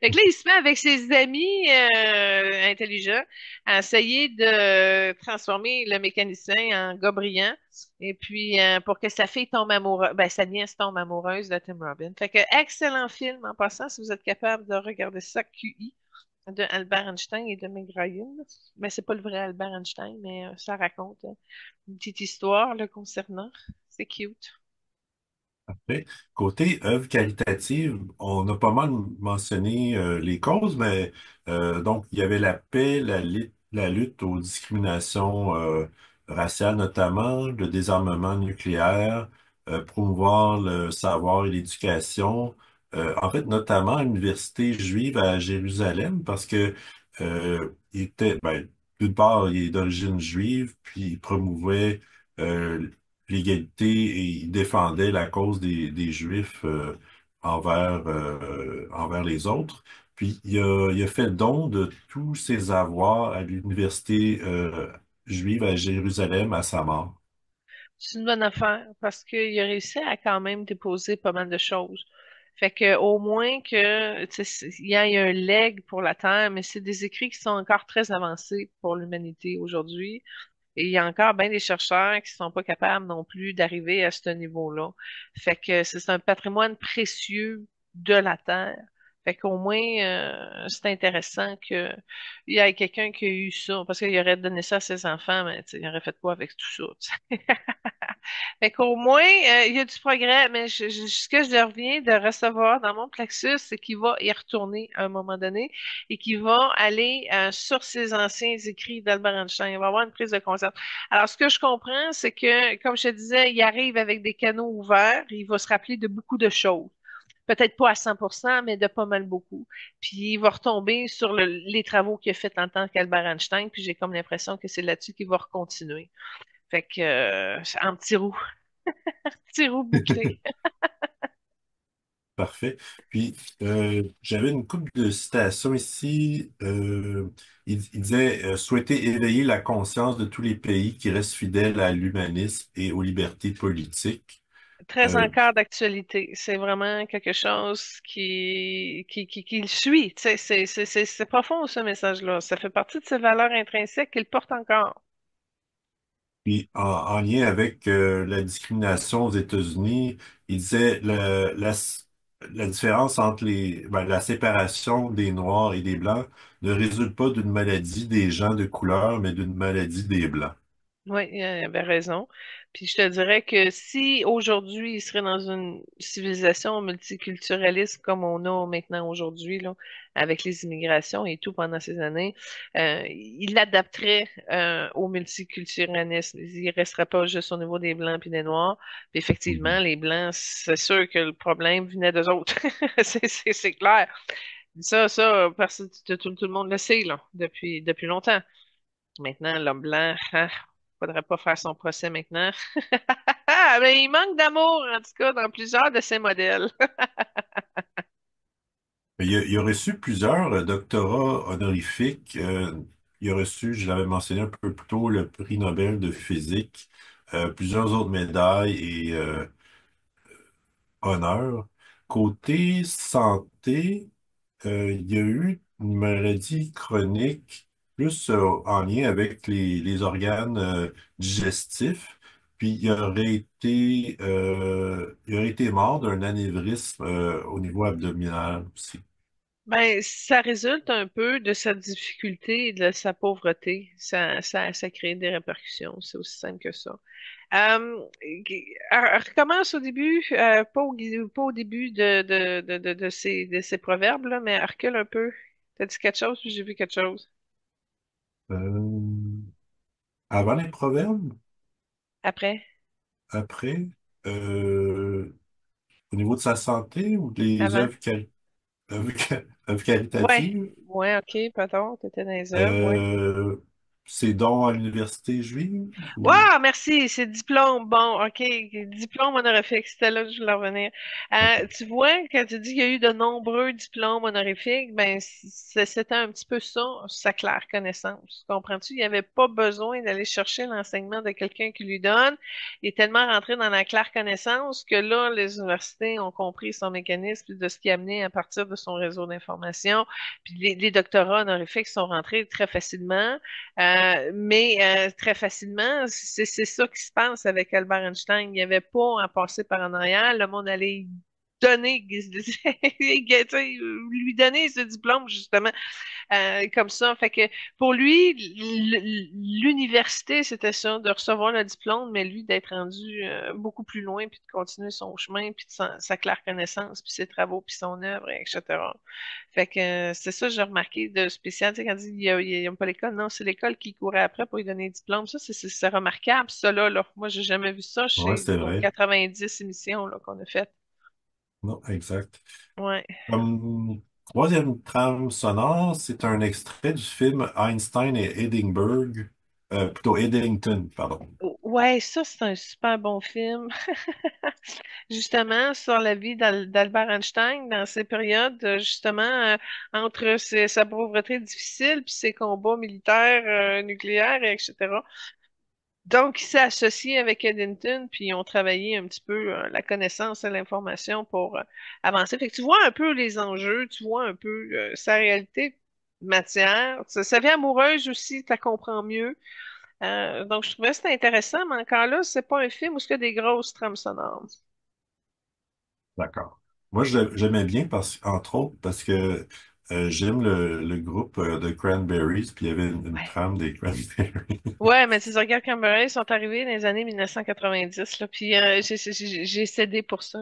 Fait que là, il se met avec ses amis intelligents à essayer de transformer le mécanicien en gars brillant. Et puis, pour que sa fille tombe amoureuse, ben, sa nièce tombe amoureuse de Tim Robbins. Fait que, excellent film en passant, si vous êtes capable de regarder ça, QI, de Albert Einstein et de Meg Ryan. Mais c'est pas le vrai Albert Einstein, mais ça raconte une petite histoire le concernant. C'est cute. Parfait. Côté œuvre qualitative, on a pas mal mentionné les causes, mais donc il y avait la paix, la lutte aux discriminations raciales notamment, le désarmement nucléaire, promouvoir le savoir et l'éducation. En fait, notamment à l'université juive à Jérusalem, parce que il était, ben, d'une part, il est d'origine juive, puis il promouvait euh, l'égalité et il défendait la cause des Juifs envers les autres. Puis il a fait don de tous ses avoirs à l'université juive à Jérusalem à sa mort. C'est une bonne affaire parce qu'il a réussi à quand même déposer pas mal de choses. Fait que au moins que tu sais, il y ait un leg pour la Terre, mais c'est des écrits qui sont encore très avancés pour l'humanité aujourd'hui. Et il y a encore bien des chercheurs qui sont pas capables non plus d'arriver à ce niveau-là. Fait que c'est un patrimoine précieux de la Terre. Fait qu'au moins, c'est intéressant qu'il y ait quelqu'un qui a eu ça, parce qu'il aurait donné ça à ses enfants, mais tu sais, il aurait fait quoi avec tout ça, tu sais. Fait qu'au moins, il y a du progrès, mais ce que je reviens de recevoir dans mon plexus, c'est qu'il va y retourner à un moment donné et qu'il va aller sur ses anciens écrits d'Albert Einstein. Il va avoir une prise de conscience. Alors, ce que je comprends, c'est que, comme je te disais, il arrive avec des canaux ouverts, il va se rappeler de beaucoup de choses. Peut-être pas à 100%, mais de pas mal beaucoup. Puis il va retomber sur les travaux qu'il a fait en tant qu'Albert Einstein, puis j'ai comme l'impression que c'est là-dessus qu'il va recontinuer. Fait que, c'est en petit roue bouclé. Parfait. Puis, j'avais une couple de citations ici. Il disait souhaiter éveiller la conscience de tous les pays qui restent fidèles à l'humanisme et aux libertés politiques. Très Euh, encore d'actualité. C'est vraiment quelque chose qui le suit. Tu sais, c'est profond, ce message-là. Ça fait partie de ses valeurs intrinsèques qu'il porte encore. Puis en lien avec la discrimination aux États-Unis, il disait la différence entre la séparation des Noirs et des Blancs ne résulte pas d'une maladie des gens de couleur, mais d'une maladie des Blancs. Oui, il avait raison. Puis je te dirais que si aujourd'hui il serait dans une civilisation multiculturaliste comme on a maintenant aujourd'hui, là, avec les immigrations et tout pendant ces années, il l'adapterait au multiculturalisme. Il ne resterait pas juste au niveau des Blancs puis des Noirs. Puis effectivement, Mhm. les Blancs, c'est sûr que le problème venait d'eux autres. C'est clair. Ça, tout le monde le sait, là, depuis longtemps. Maintenant, l'homme blanc, faudrait pas faire son procès maintenant. Mais il manque d'amour, en tout cas, dans plusieurs de ses modèles. Il a reçu plusieurs doctorats honorifiques. Il a reçu, je l'avais mentionné un peu plus tôt, le prix Nobel de physique, plusieurs autres médailles et honneurs. Côté santé, il y a eu une maladie chronique plus en lien avec les organes digestifs. Puis il aurait été mort d'un anévrisme au niveau abdominal aussi. Ben, ça résulte un peu de sa difficulté et de sa pauvreté. Ça crée des répercussions. C'est aussi simple que ça. Recommence au début, pas au début de ces proverbes, là, mais recule un peu. T'as dit quelque chose, puis j'ai vu quelque chose. Euh, Avant les proverbes, Après? après, au niveau de sa santé ou des Avant? œuvres Ouais. caritatives, Ouais, ok, pardon, t'étais dans les œuvres, ouais. euh, ses dons à l'université juive ou... Wow, merci, c'est diplôme. Bon, OK, diplôme honorifique, c'était là que je voulais revenir. OK. Tu vois, quand tu dis qu'il y a eu de nombreux diplômes honorifiques, ben c'était un petit peu ça, sa claire connaissance. Comprends-tu? Il n'y avait pas besoin d'aller chercher l'enseignement de quelqu'un qui lui donne. Il est tellement rentré dans la claire connaissance que là, les universités ont compris son mécanisme puis de ce qui amenait à partir de son réseau d'information. Puis les doctorats honorifiques sont rentrés très facilement. Mais très facilement, c'est ça qui se passe avec Albert Einstein. Il n'y avait pas à passer par en arrière. Le monde allait donner, lui donner ce diplôme, justement, comme ça. Fait que pour lui, l'université, c'était ça, de recevoir le diplôme, mais lui, d'être rendu beaucoup plus loin, puis de continuer son chemin, puis de sa claire connaissance, puis ses travaux, puis son œuvre, etc. Fait que c'est ça que j'ai remarqué de spécial. Tu sais, quand il n'aime pas l'école, non, c'est l'école qui courait après pour lui donner le diplôme. Ça, c'est remarquable, ça, là. Moi, j'ai jamais vu ça Ouais, chez c'était nos vrai. 90 émissions là, qu'on a faites. Non, exact. Ouais. Comme troisième trame sonore, c'est un extrait du film Einstein et Edinburgh, plutôt Eddington, pardon. Ouais, ça, c'est un super bon film. Justement, sur la vie d'Albert Einstein dans ces périodes, justement, entre sa pauvreté difficile puis ses combats militaires, nucléaires, etc. Donc, il s'est associé avec Eddington, puis ils ont travaillé un petit peu la connaissance et l'information pour avancer. Fait que tu vois un peu les enjeux, tu vois un peu sa réalité matière. Sa vie amoureuse aussi, tu la comprends mieux. Donc, je trouvais que c'était intéressant, mais encore là, c'est pas un film où il y a des grosses trames sonores. D'accord. Moi, j'aimais bien entre autres, parce que j'aime le groupe de Cranberries, puis il y avait une Ouais. trame des Cranberries. Ouais, mais ces regards Cameron sont arrivés dans les années 1990, là, puis j'ai cédé pour ça.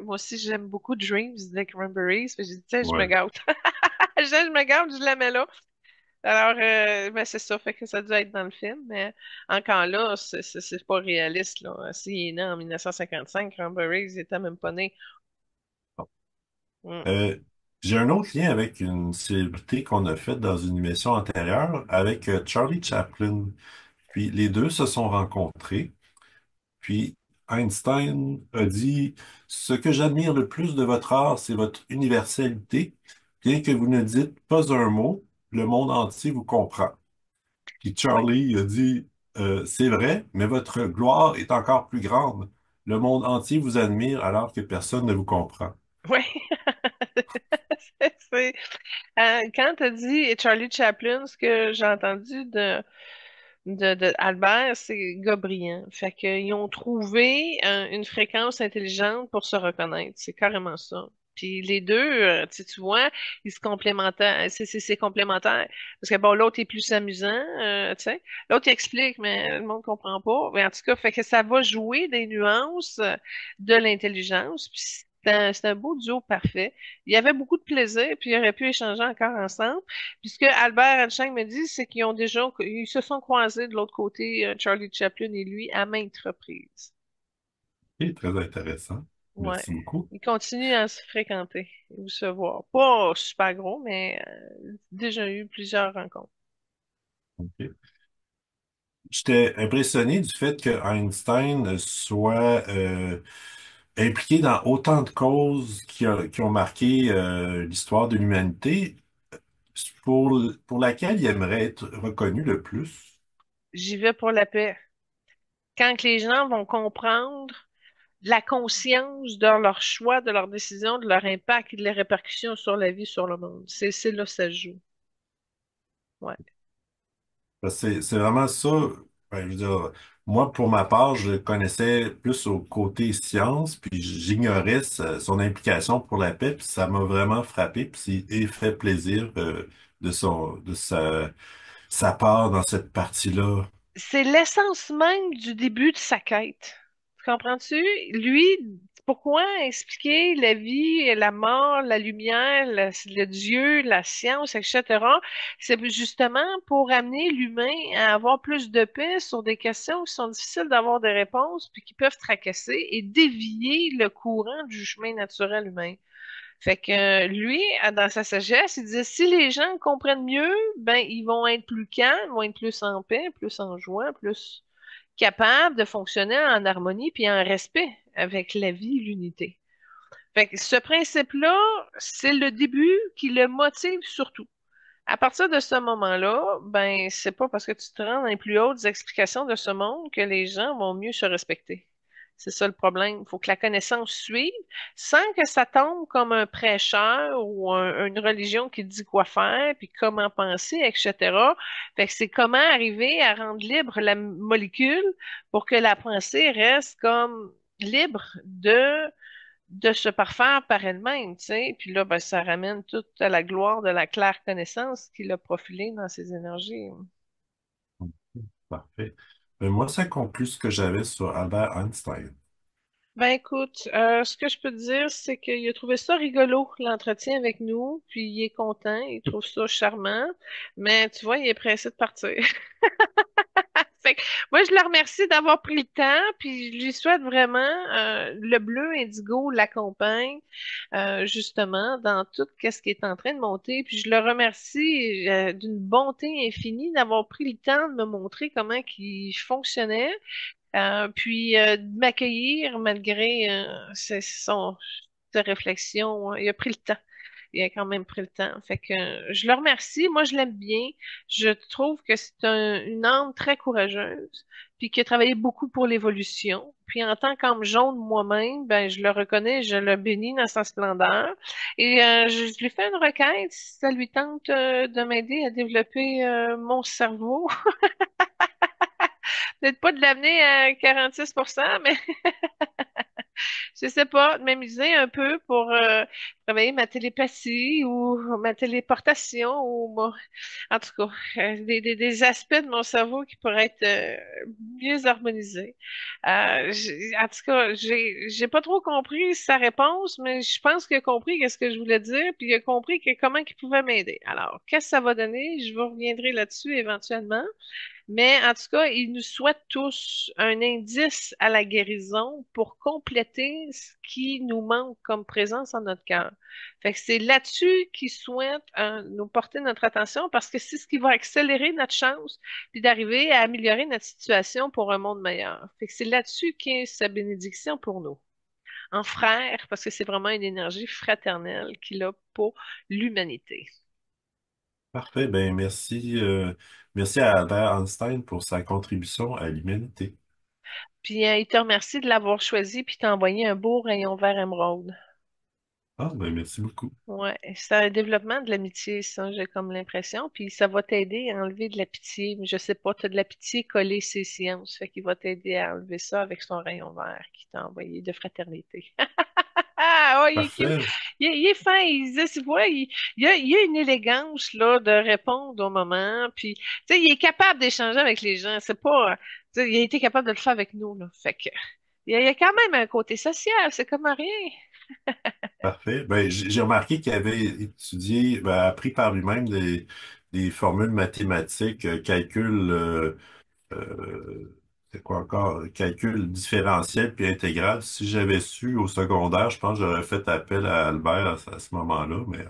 Moi aussi, j'aime beaucoup Dreams des Cranberries, puis j'ai dit, tiens, je me Ouais. gâte. Je me gâte, je la mets là. Alors, ben, c'est ça, fait que ça doit être dans le film, mais encore là, c'est pas réaliste, là. S'il est né en 1955, Cranberries était même pas né. Mm. Euh, j'ai un autre lien avec une célébrité qu'on a faite dans une émission antérieure avec Charlie Chaplin. Puis les deux se sont rencontrés. Puis Einstein a dit, ce que j'admire le plus de votre art, c'est votre universalité. Bien que vous ne dites pas un mot, le monde entier vous comprend. Puis Oui, Charlie a dit, c'est vrai, mais votre gloire est encore plus grande. Le monde entier vous admire alors que personne ne vous comprend. oui. C'est- quand tu as dit Charlie Chaplin, ce que j'ai entendu de Albert, c'est gars brillant. Fait qu'ils ont trouvé une fréquence intelligente pour se reconnaître. C'est carrément ça. Puis les deux, tu vois, ils se complémentaient, c'est complémentaire. Parce que bon, l'autre est plus amusant, tu sais. L'autre il explique, mais le monde comprend pas. Mais en tout cas, fait que ça va jouer des nuances de l'intelligence. Puis c'est un beau duo parfait. Il y avait beaucoup de plaisir, puis ils auraient pu échanger encore ensemble. Puis ce que Albert Einstein me dit, c'est ils se sont croisés de l'autre côté, Charlie Chaplin et lui, à maintes reprises. Et très intéressant. Ouais. Merci beaucoup. Ils continuent à se fréquenter ou se voir. Pas super gros, mais déjà eu plusieurs rencontres. OK. J'étais impressionné du fait que Einstein soit impliqué dans autant de causes qui ont marqué l'histoire de l'humanité, pour laquelle il aimerait être reconnu le plus. J'y vais pour la paix. Quand que les gens vont comprendre la conscience de leur choix, de leurs décisions, de leur impact et de les répercussions sur la vie, sur le monde. C'est là que ça se joue. Ouais. Parce que c'est vraiment ça. Ben, je veux dire, moi, pour ma part, je le connaissais plus au côté science, puis j'ignorais son implication pour la paix, puis ça m'a vraiment frappé, puis et fait plaisir de sa part dans cette partie-là. C'est l'essence même du début de sa quête. Comprends-tu? Lui, pourquoi expliquer la vie, la mort, la lumière, le Dieu, la science, etc. C'est justement pour amener l'humain à avoir plus de paix sur des questions qui sont difficiles d'avoir des réponses, puis qui peuvent tracasser et dévier le courant du chemin naturel humain. Fait que lui, dans sa sagesse, il disait si les gens comprennent mieux, ben ils vont être plus calmes, vont être plus en paix, plus en joie, plus capables de fonctionner en harmonie puis en respect avec la vie, l'unité. Fait que ce principe-là, c'est le début qui le motive surtout. À partir de ce moment-là, ben c'est pas parce que tu te rends dans les plus hautes explications de ce monde que les gens vont mieux se respecter. C'est ça le problème. Il faut que la connaissance suive sans que ça tombe comme un prêcheur ou une religion qui dit quoi faire, puis comment penser, etc. Fait que c'est comment arriver à rendre libre la molécule pour que la pensée reste comme libre de se parfaire par elle-même, tu sais. Puis là, ben, ça ramène toute à la gloire de la claire connaissance qu'il a profilée dans ses énergies. Parfait. Moi, ça conclut ce que j'avais sur Albert Einstein. Ben écoute, ce que je peux te dire, c'est qu'il a trouvé ça rigolo, l'entretien avec nous, puis il est content, il trouve ça charmant, mais tu vois, il est pressé de partir. Fait que moi, je le remercie d'avoir pris le temps, puis je lui souhaite vraiment le bleu indigo l'accompagne justement dans tout ce qui est en train de monter. Puis je le remercie d'une bonté infinie d'avoir pris le temps de me montrer comment il fonctionnait, puis de m'accueillir malgré ses réflexions. Il a pris le temps. Il a quand même pris le temps. Fait que je le remercie. Moi, je l'aime bien. Je trouve que c'est une âme très courageuse, puis qui a travaillé beaucoup pour l'évolution. Puis en tant qu'âme jaune moi-même, ben je le reconnais, je le bénis dans sa splendeur. Et je lui fais une requête si ça lui tente de m'aider à développer mon cerveau. Peut-être pas de l'amener à 46%, mais je sais pas, de m'amuser un peu pour travailler ma télépathie ou ma téléportation en tout cas, des aspects de mon cerveau qui pourraient être mieux harmonisés. En tout cas, j'ai pas trop compris sa réponse, mais je pense qu'il a compris qu'est-ce que je voulais dire, puis il a compris comment il pouvait m'aider. Alors, qu'est-ce que ça va donner? Je vous reviendrai là-dessus éventuellement. Mais en tout cas, il nous souhaite tous un indice à la guérison pour compléter ce qui nous manque comme présence en notre cœur. Fait que c'est là-dessus qu'il souhaite nous porter notre attention parce que c'est ce qui va accélérer notre chance puis d'arriver à améliorer notre situation pour un monde meilleur. Fait que c'est là-dessus qu'est sa bénédiction pour nous. En frère, parce que c'est vraiment une énergie fraternelle qu'il a pour l'humanité. Parfait. Ben, merci à Albert Einstein pour sa contribution à l'humanité. Puis il te remercie de l'avoir choisi puis t'a envoyé un beau rayon vert émeraude. Ah, ben, merci beaucoup. Ouais, c'est un développement de l'amitié, ça, j'ai comme l'impression. Puis ça va t'aider à enlever de la pitié. Mais je sais pas, tu as de la pitié collée ses sciences. Fait qu'il va t'aider à enlever ça avec son rayon vert qu'il t'a envoyé de fraternité. Ah, il est cute. Parfait. Il est fin. Tu vois, il a une élégance là de répondre au moment. Puis, tu sais, il est capable d'échanger avec les gens. C'est pas, tu sais, il a été capable de le faire avec nous là. Fait que, il y a quand même un côté social. C'est comme rien. Parfait. Ben, j'ai remarqué qu'il avait étudié, ben, appris par lui-même des formules mathématiques, calcul, c'est quoi encore? Calcul différentiel puis intégral. Si j'avais su au secondaire, je pense que j'aurais fait appel à Albert à ce moment-là, mais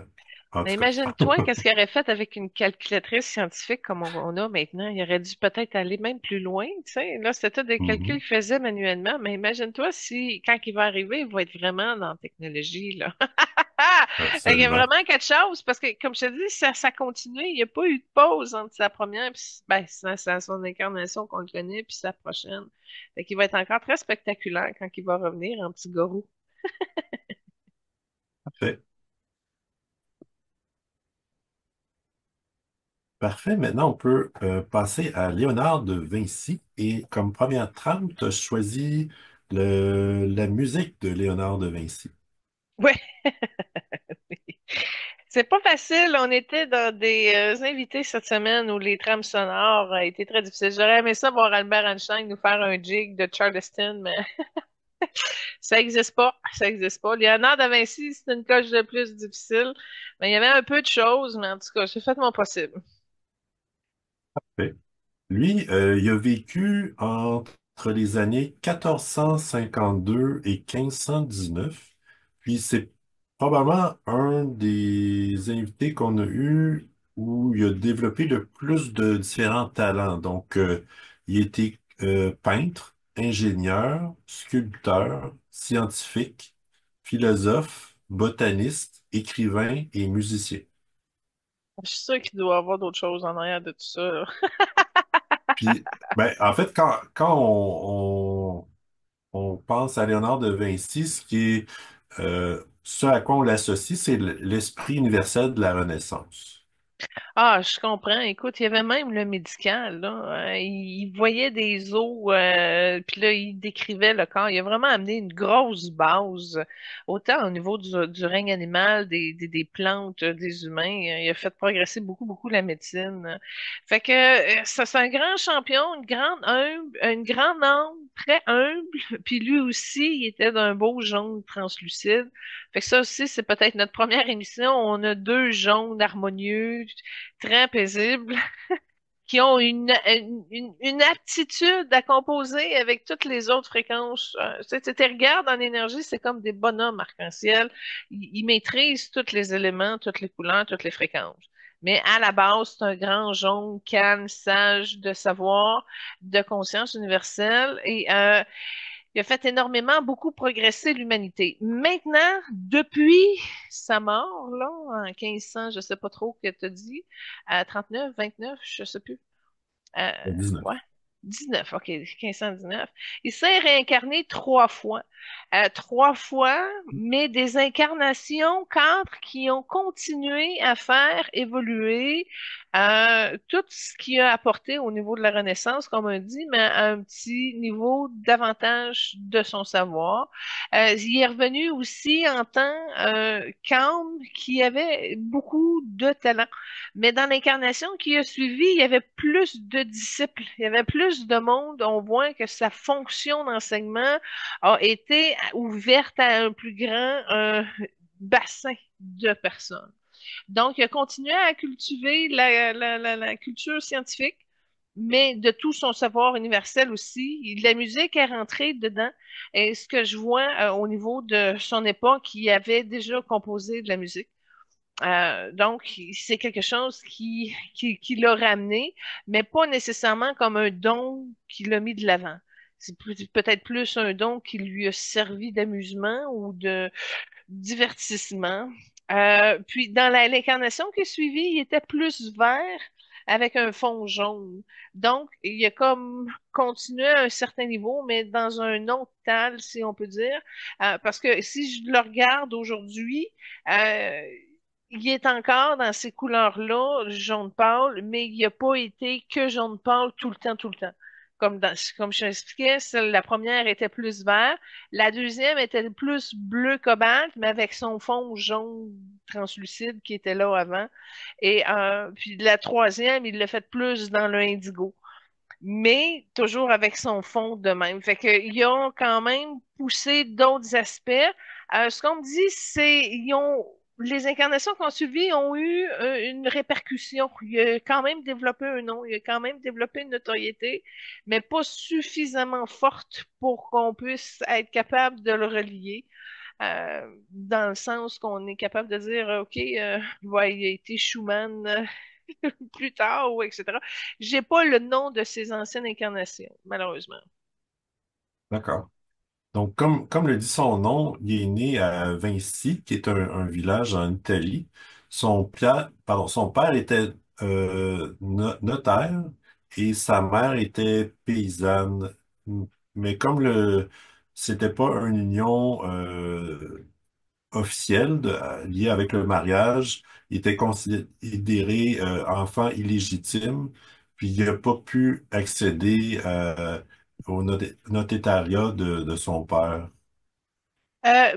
en Mais tout cas. imagine-toi qu'est-ce qu'il aurait fait avec une calculatrice scientifique comme on a maintenant. Il aurait dû peut-être aller même plus loin, tu sais. Là, c'était tous des calculs Mhm. qu'il faisait manuellement, mais imagine-toi si, quand il va arriver, il va être vraiment dans la technologie, là. Il y a Absolument. vraiment quelque chose, parce que, comme je te dis, ça continue. Il n'y a pas eu de pause entre sa première, puis, ben, son incarnation qu'on le connaît, puis sa prochaine. Fait qu'il va être encore très spectaculaire quand il va revenir en petit gorou. Parfait. Parfait. Maintenant, on peut passer à Léonard de Vinci. Et comme première trame, tu as choisi la musique de Léonard de Vinci. Ouais. C'est pas facile. On était dans des invités cette semaine où les trames sonores étaient très difficiles. J'aurais aimé ça voir Albert Einstein nous faire un jig de Charleston, mais ça existe pas. Ça existe pas. Léonard da Vinci, c'est une coche de plus difficile. Mais il y avait un peu de choses, mais en tout cas, j'ai fait mon possible. Parfait. Lui, il a vécu entre les années 1452 et 1519. Puis c'est probablement un des invités qu'on a eu où il a développé le plus de différents talents. Donc, il était peintre, ingénieur, sculpteur, scientifique, philosophe, botaniste, écrivain et musicien. Je suis sûre qu'il doit y avoir d'autres choses en arrière de tout ça, là. Puis, ben, en fait, quand on pense à Léonard de Vinci, ce qui est ce à quoi on l'associe, c'est l'esprit universel de la Renaissance. Ah, je comprends. Écoute, il y avait même le médical, là. Il voyait des os, puis là, il décrivait le corps. Il a vraiment amené une grosse base, autant au niveau du règne animal, des plantes, des humains. Il a fait progresser beaucoup, beaucoup la médecine. Fait que ça, c'est un grand champion, une grande âme, très humble. Puis lui aussi, il était d'un beau jaune translucide. Fait que ça aussi, c'est peut-être notre première émission. On a deux jaunes harmonieux très paisibles, qui ont une aptitude à composer avec toutes les autres fréquences. Tu regardes en énergie, c'est comme des bonhommes arc-en-ciel. Ils maîtrisent tous les éléments, toutes les couleurs, toutes les fréquences. Mais à la base, c'est un grand jaune, calme, sage, de savoir, de conscience universelle. Et il a fait énormément, beaucoup progresser l'humanité. Maintenant, depuis sa mort, là, en 1500, je sais pas trop ce que tu as dit, à 39, 29, je sais plus. Euh, 19. ouais. 19, ok, 1519. Il s'est réincarné trois fois. Trois fois, mais des incarnations quatre qui ont continué à faire évoluer tout ce qui a apporté au niveau de la Renaissance, comme on dit, mais à un petit niveau davantage de son savoir. Il est revenu aussi en tant qu'âme qui avait beaucoup de talent. Mais dans l'incarnation qui a suivi, il y avait plus de disciples, il y avait plus de monde. On voit que sa fonction d'enseignement a été ouverte à un plus grand bassin de personnes. Donc, il a continué à cultiver la culture scientifique, mais de tout son savoir universel aussi. La musique est rentrée dedans. Et ce que je vois au niveau de son époque, il avait déjà composé de la musique. Donc, c'est quelque chose qui l'a ramené, mais pas nécessairement comme un don qui l'a mis de l'avant. C'est peut-être plus un don qui lui a servi d'amusement ou de divertissement. Puis, dans l'incarnation qui a suivi, il était plus vert avec un fond jaune. Donc, il a comme continué à un certain niveau, mais dans un autre tal, si on peut dire. Parce que si je le regarde aujourd'hui, euh, il est encore dans ces couleurs-là, jaune pâle, mais il n'a pas été que jaune pâle tout le temps, tout le temps. Comme je t'expliquais, la première était plus vert, la deuxième était plus bleu cobalt, mais avec son fond jaune translucide qui était là avant. Et puis la troisième, il l'a fait plus dans le indigo, mais toujours avec son fond de même. Fait qu'ils ont quand même poussé d'autres aspects. Ce qu'on me dit, c'est les incarnations qu'on suivi ont eu une répercussion. Il a quand même développé un nom, il a quand même développé une notoriété, mais pas suffisamment forte pour qu'on puisse être capable de le relier. Dans le sens qu'on est capable de dire, OK, ouais, il a été Schumann plus tard, ou etc. J'ai pas le nom de ces anciennes incarnations, malheureusement. D'accord. Donc, comme le dit son nom, il est né à Vinci, qui est un village en Italie. Son père était notaire et sa mère était paysanne. Mais comme c'était pas une union officielle liée avec le mariage, il était considéré enfant illégitime, puis il n'a pas pu accéder au notariat de son père.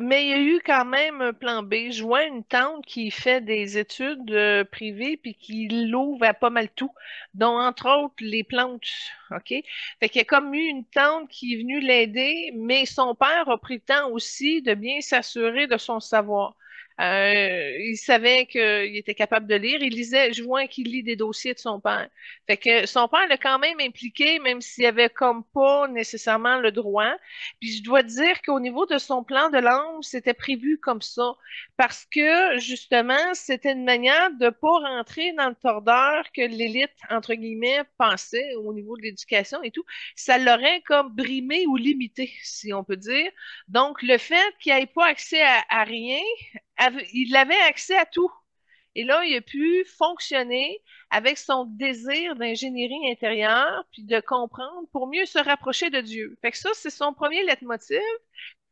Mais il y a eu quand même un plan B. Je vois une tante qui fait des études privées puis qui l'ouvre à pas mal tout, dont entre autres les plantes. OK? Fait qu'il y a comme eu une tante qui est venue l'aider, mais son père a pris le temps aussi de bien s'assurer de son savoir. Il savait qu'il était capable de lire. Il lisait, je vois qu'il lit des dossiers de son père. Fait que son père l'a quand même impliqué, même s'il avait comme pas nécessairement le droit. Puis je dois dire qu'au niveau de son plan de l'âme, c'était prévu comme ça. Parce que, justement, c'était une manière de pas rentrer dans le tordeur que l'élite, entre guillemets, pensait au niveau de l'éducation et tout. Ça l'aurait comme brimé ou limité, si on peut dire. Donc, le fait qu'il n'ait pas accès à rien, il avait accès à tout. Et là, il a pu fonctionner avec son désir d'ingénierie intérieure, puis de comprendre pour mieux se rapprocher de Dieu. Fait que ça, c'est son premier leitmotiv.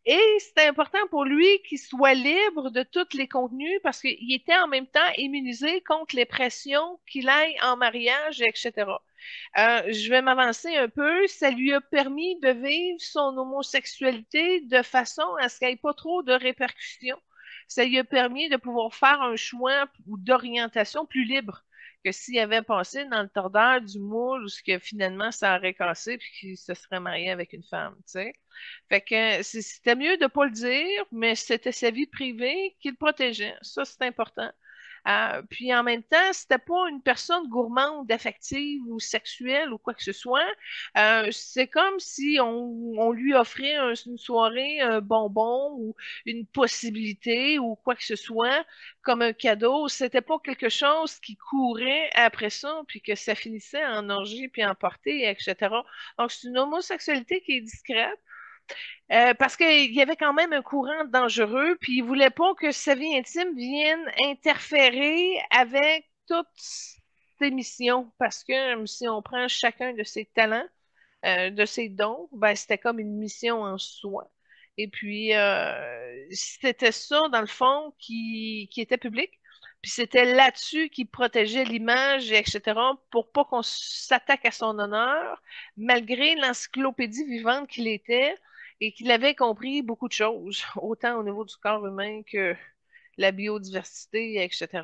Et c'était important pour lui qu'il soit libre de tous les contenus parce qu'il était en même temps immunisé contre les pressions qu'il aille en mariage, etc. Je vais m'avancer un peu. Ça lui a permis de vivre son homosexualité de façon à ce qu'il n'y ait pas trop de répercussions. Ça lui a permis de pouvoir faire un choix ou d'orientation plus libre que s'il avait passé dans le tordeur du moule ou ce que finalement ça aurait cassé puis qu'il se serait marié avec une femme, tu sais. Fait que c'était mieux de pas le dire, mais c'était sa vie privée qu'il protégeait. Ça, c'est important. Puis en même temps, c'était pas une personne gourmande, affective ou sexuelle ou quoi que ce soit. C'est comme si on lui offrait une soirée, un bonbon ou une possibilité ou quoi que ce soit comme un cadeau. C'était pas quelque chose qui courait après ça puis que ça finissait en orgie puis en portée, etc. Donc c'est une homosexualité qui est discrète. Parce qu'il y avait quand même un courant dangereux, puis il voulait pas que sa vie intime vienne interférer avec toutes ses missions. Parce que si on prend chacun de ses talents, de ses dons, ben c'était comme une mission en soi. Et puis c'était ça, dans le fond, qui était public. Puis c'était là-dessus qu'il protégeait l'image, etc., pour pas qu'on s'attaque à son honneur, malgré l'encyclopédie vivante qu'il était et qu'il avait compris beaucoup de choses, autant au niveau du corps humain que la biodiversité, etc.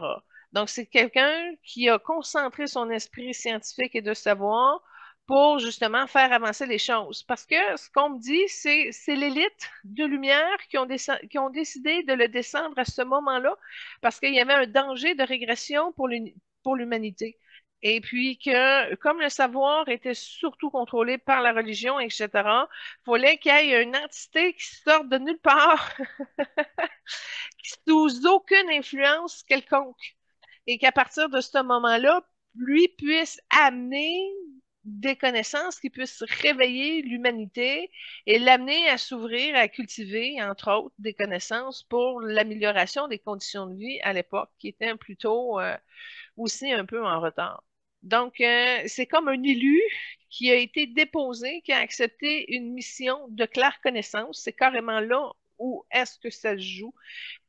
Donc, c'est quelqu'un qui a concentré son esprit scientifique et de savoir pour justement faire avancer les choses. Parce que ce qu'on me dit, c'est l'élite de lumière qui ont décidé de le descendre à ce moment-là parce qu'il y avait un danger de régression pour l'humanité. Et puis que, comme le savoir était surtout contrôlé par la religion, etc., il fallait qu'il y ait une entité qui sorte de nulle part, sous aucune influence quelconque, et qu'à partir de ce moment-là, lui puisse amener des connaissances qui puissent réveiller l'humanité et l'amener à s'ouvrir, à cultiver, entre autres, des connaissances pour l'amélioration des conditions de vie à l'époque, qui étaient plutôt aussi un peu en retard. Donc, c'est comme un élu qui a été déposé, qui a accepté une mission de claire connaissance. C'est carrément là où est-ce que ça se joue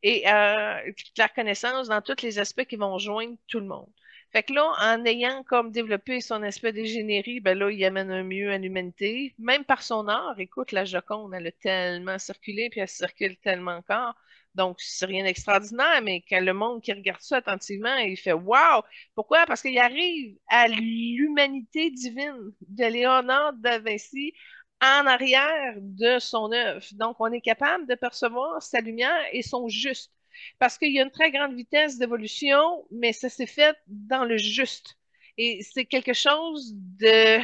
et la connaissance dans tous les aspects qui vont joindre tout le monde. Fait que là, en ayant comme développé son aspect d'ingénierie, ben là, il amène un mieux à l'humanité, même par son art. Écoute, la Joconde, elle a tellement circulé, puis elle circule tellement encore. Donc, c'est rien d'extraordinaire, mais quand le monde qui regarde ça attentivement, il fait Wow! Pourquoi? Parce qu'il arrive à l'humanité divine de Léonard da Vinci en arrière de son œuvre. Donc, on est capable de percevoir sa lumière et son juste. Parce qu'il y a une très grande vitesse d'évolution, mais ça s'est fait dans le juste. Et c'est quelque chose de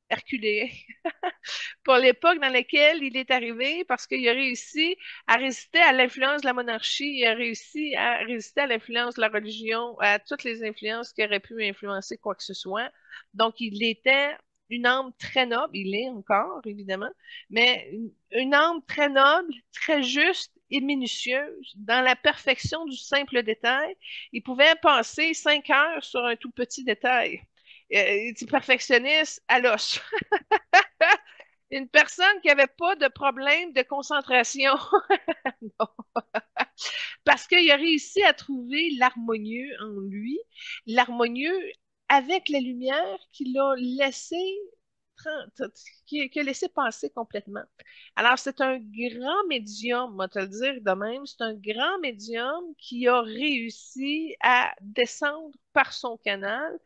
herculéen pour l'époque dans laquelle il est arrivé, parce qu'il a réussi à résister à l'influence de la monarchie, il a réussi à résister à l'influence de la religion, à toutes les influences qui auraient pu influencer quoi que ce soit. Donc, il était une âme très noble, il est encore, évidemment, mais une âme très noble, très juste et minutieuse, dans la perfection du simple détail. Il pouvait passer 5 heures sur un tout petit détail. Il était perfectionniste à l'os. Une personne qui n'avait pas de problème de concentration. Non. Parce qu'il a réussi à trouver l'harmonieux en lui, l'harmonieux avec la lumière qu'il a laissé qui a laissé passer complètement. Alors, c'est un grand médium, on va te le dire de même, c'est un grand médium qui a réussi à descendre par son canal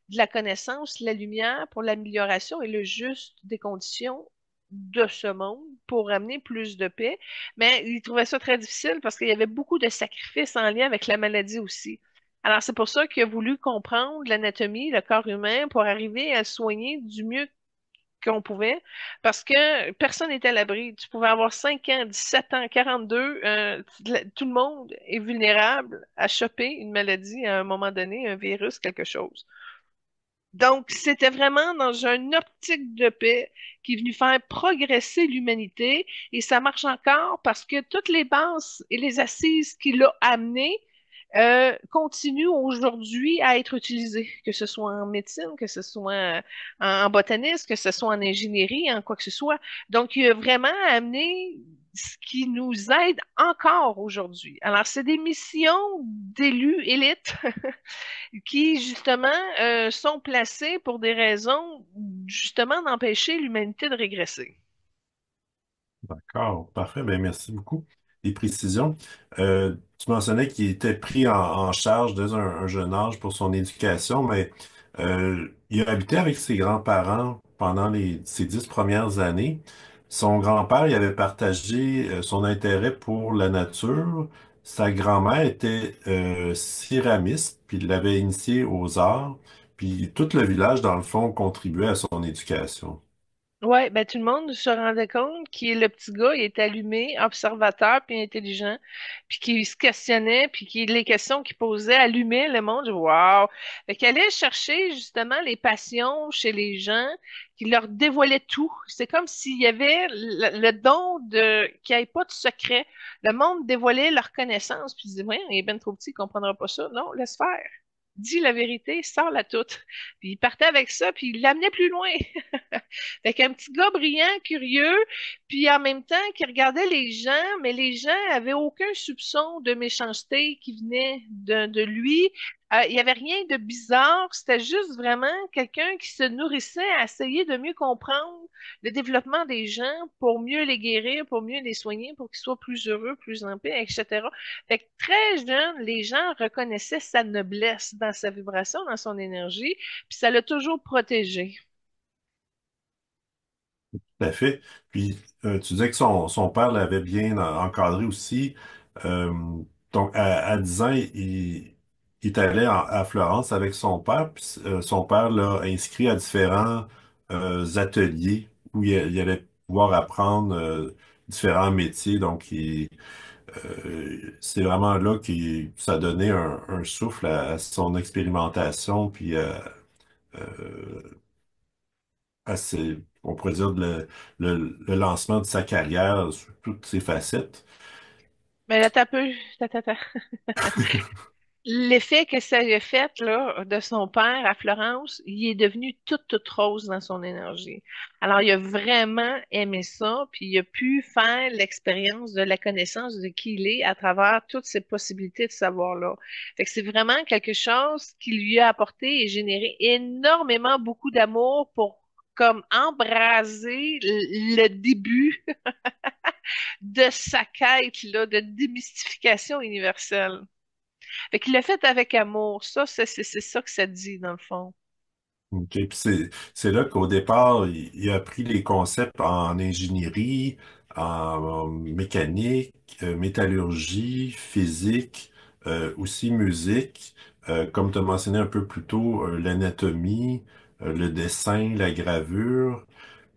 de la connaissance, la lumière pour l'amélioration et le juste des conditions de ce monde pour amener plus de paix. Mais il trouvait ça très difficile parce qu'il y avait beaucoup de sacrifices en lien avec la maladie aussi. Alors, c'est pour ça qu'il a voulu comprendre l'anatomie, le corps humain, pour arriver à le soigner du mieux qu'on pouvait, parce que personne n'est à l'abri. Tu pouvais avoir 5 ans, 17 ans, 42, tout le monde est vulnérable à choper une maladie à un moment donné, un virus, quelque chose. Donc, c'était vraiment dans une optique de paix qui est venu faire progresser l'humanité et ça marche encore parce que toutes les bases et les assises qu'il a amenées continuent aujourd'hui à être utilisées, que ce soit en médecine, que ce soit en botanisme, que ce soit en ingénierie, en quoi que ce soit. Donc, il a vraiment amené ce qui nous aide encore aujourd'hui. Alors, c'est des missions d'élus élites qui, justement, sont placés pour des raisons, justement, d'empêcher l'humanité de régresser. D'accord, parfait. Ben, merci beaucoup des précisions. Tu mentionnais qu'il était pris en charge dès un jeune âge pour son éducation, mais il a habité avec ses grands-parents pendant ses 10 premières années. Son grand-père, il avait partagé son intérêt pour la nature. Sa grand-mère était céramiste, puis il l'avait initié aux arts. Puis tout le village, dans le fond, contribuait à son éducation. Ouais, ben tout le monde se rendait compte que le petit gars, il était allumé, observateur, puis intelligent, puis qu'il se questionnait, puis que les questions qu'il posait allumaient le monde. Waouh! Fait qu'il allait chercher justement les passions chez les gens, qui leur dévoilait tout. C'est comme s'il y avait le don de qu'il n'y ait pas de secret. Le monde dévoilait leur connaissance, puis il disait, ouais, il est bien trop petit, il comprendra pas ça. Non, laisse faire. Dis la vérité, sors-la toute. Puis il partait avec ça, puis il l'amenait plus loin. Fait qu'un petit gars brillant, curieux, puis en même temps qui regardait les gens, mais les gens avaient aucun soupçon de méchanceté qui venait de lui. Il y avait rien de bizarre, c'était juste vraiment quelqu'un qui se nourrissait à essayer de mieux comprendre le développement des gens pour mieux les guérir, pour mieux les soigner, pour qu'ils soient plus heureux, plus en paix, etc. Fait que très jeune, les gens reconnaissaient sa noblesse dans sa vibration, dans son énergie, puis ça l'a toujours protégé. Tout à fait. Puis, tu disais que son père l'avait bien encadré aussi. Euh, donc, à 10 ans, il est allé à Florence avec son père. Puis, son père l'a inscrit à différents ateliers où il allait pouvoir apprendre différents métiers. Donc, c'est vraiment là que ça donnait un souffle à son expérimentation, puis on pourrait dire, le lancement de sa carrière sous toutes ses facettes. Mais là, t'as peu, t'as. l'effet que ça lui a fait là, de son père à Florence, il est devenu toute rose dans son énergie. Alors, il a vraiment aimé ça, puis il a pu faire l'expérience de la connaissance de qui il est à travers toutes ces possibilités de savoir-là. Fait que c'est vraiment quelque chose qui lui a apporté et généré énormément beaucoup d'amour pour comme embraser le début de sa quête là, de démystification universelle. Fait qu'il l'a fait avec amour. Ça, c'est ça que ça dit, dans le fond. OK. Puis c'est là qu'au départ, il a appris les concepts en ingénierie, en mécanique, métallurgie, physique, aussi musique, comme tu as mentionné un peu plus tôt, l'anatomie, le dessin, la gravure.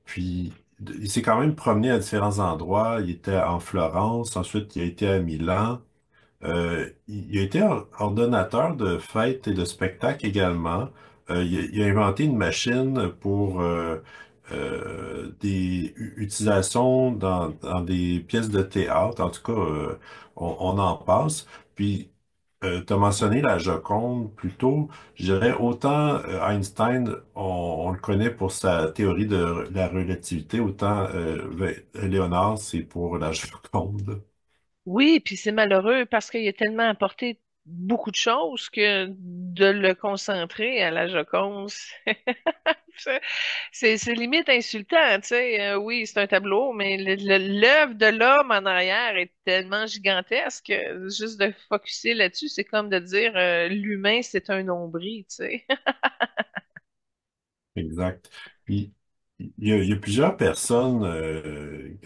Puis il s'est quand même promené à différents endroits. Il était en Florence, ensuite il a été à Milan. Il a été ordonnateur de fêtes et de spectacles également. Il a inventé une machine pour des utilisations dans des pièces de théâtre. En tout cas, on en passe. Puis, tu as mentionné la Joconde plus tôt. Je dirais autant Einstein, on le connaît pour sa théorie de la relativité, autant Léonard, c'est pour la Joconde. Oui, puis c'est malheureux parce qu'il a tellement apporté beaucoup de choses que de le concentrer à la Joconde, c'est c'est limite insultant, tu sais. Oui, c'est un tableau, mais l'œuvre de l'homme en arrière est tellement gigantesque que juste de focusser là-dessus, c'est comme de dire l'humain, c'est un nombril, tu sais. Exact. Puis, il y a plusieurs personnes,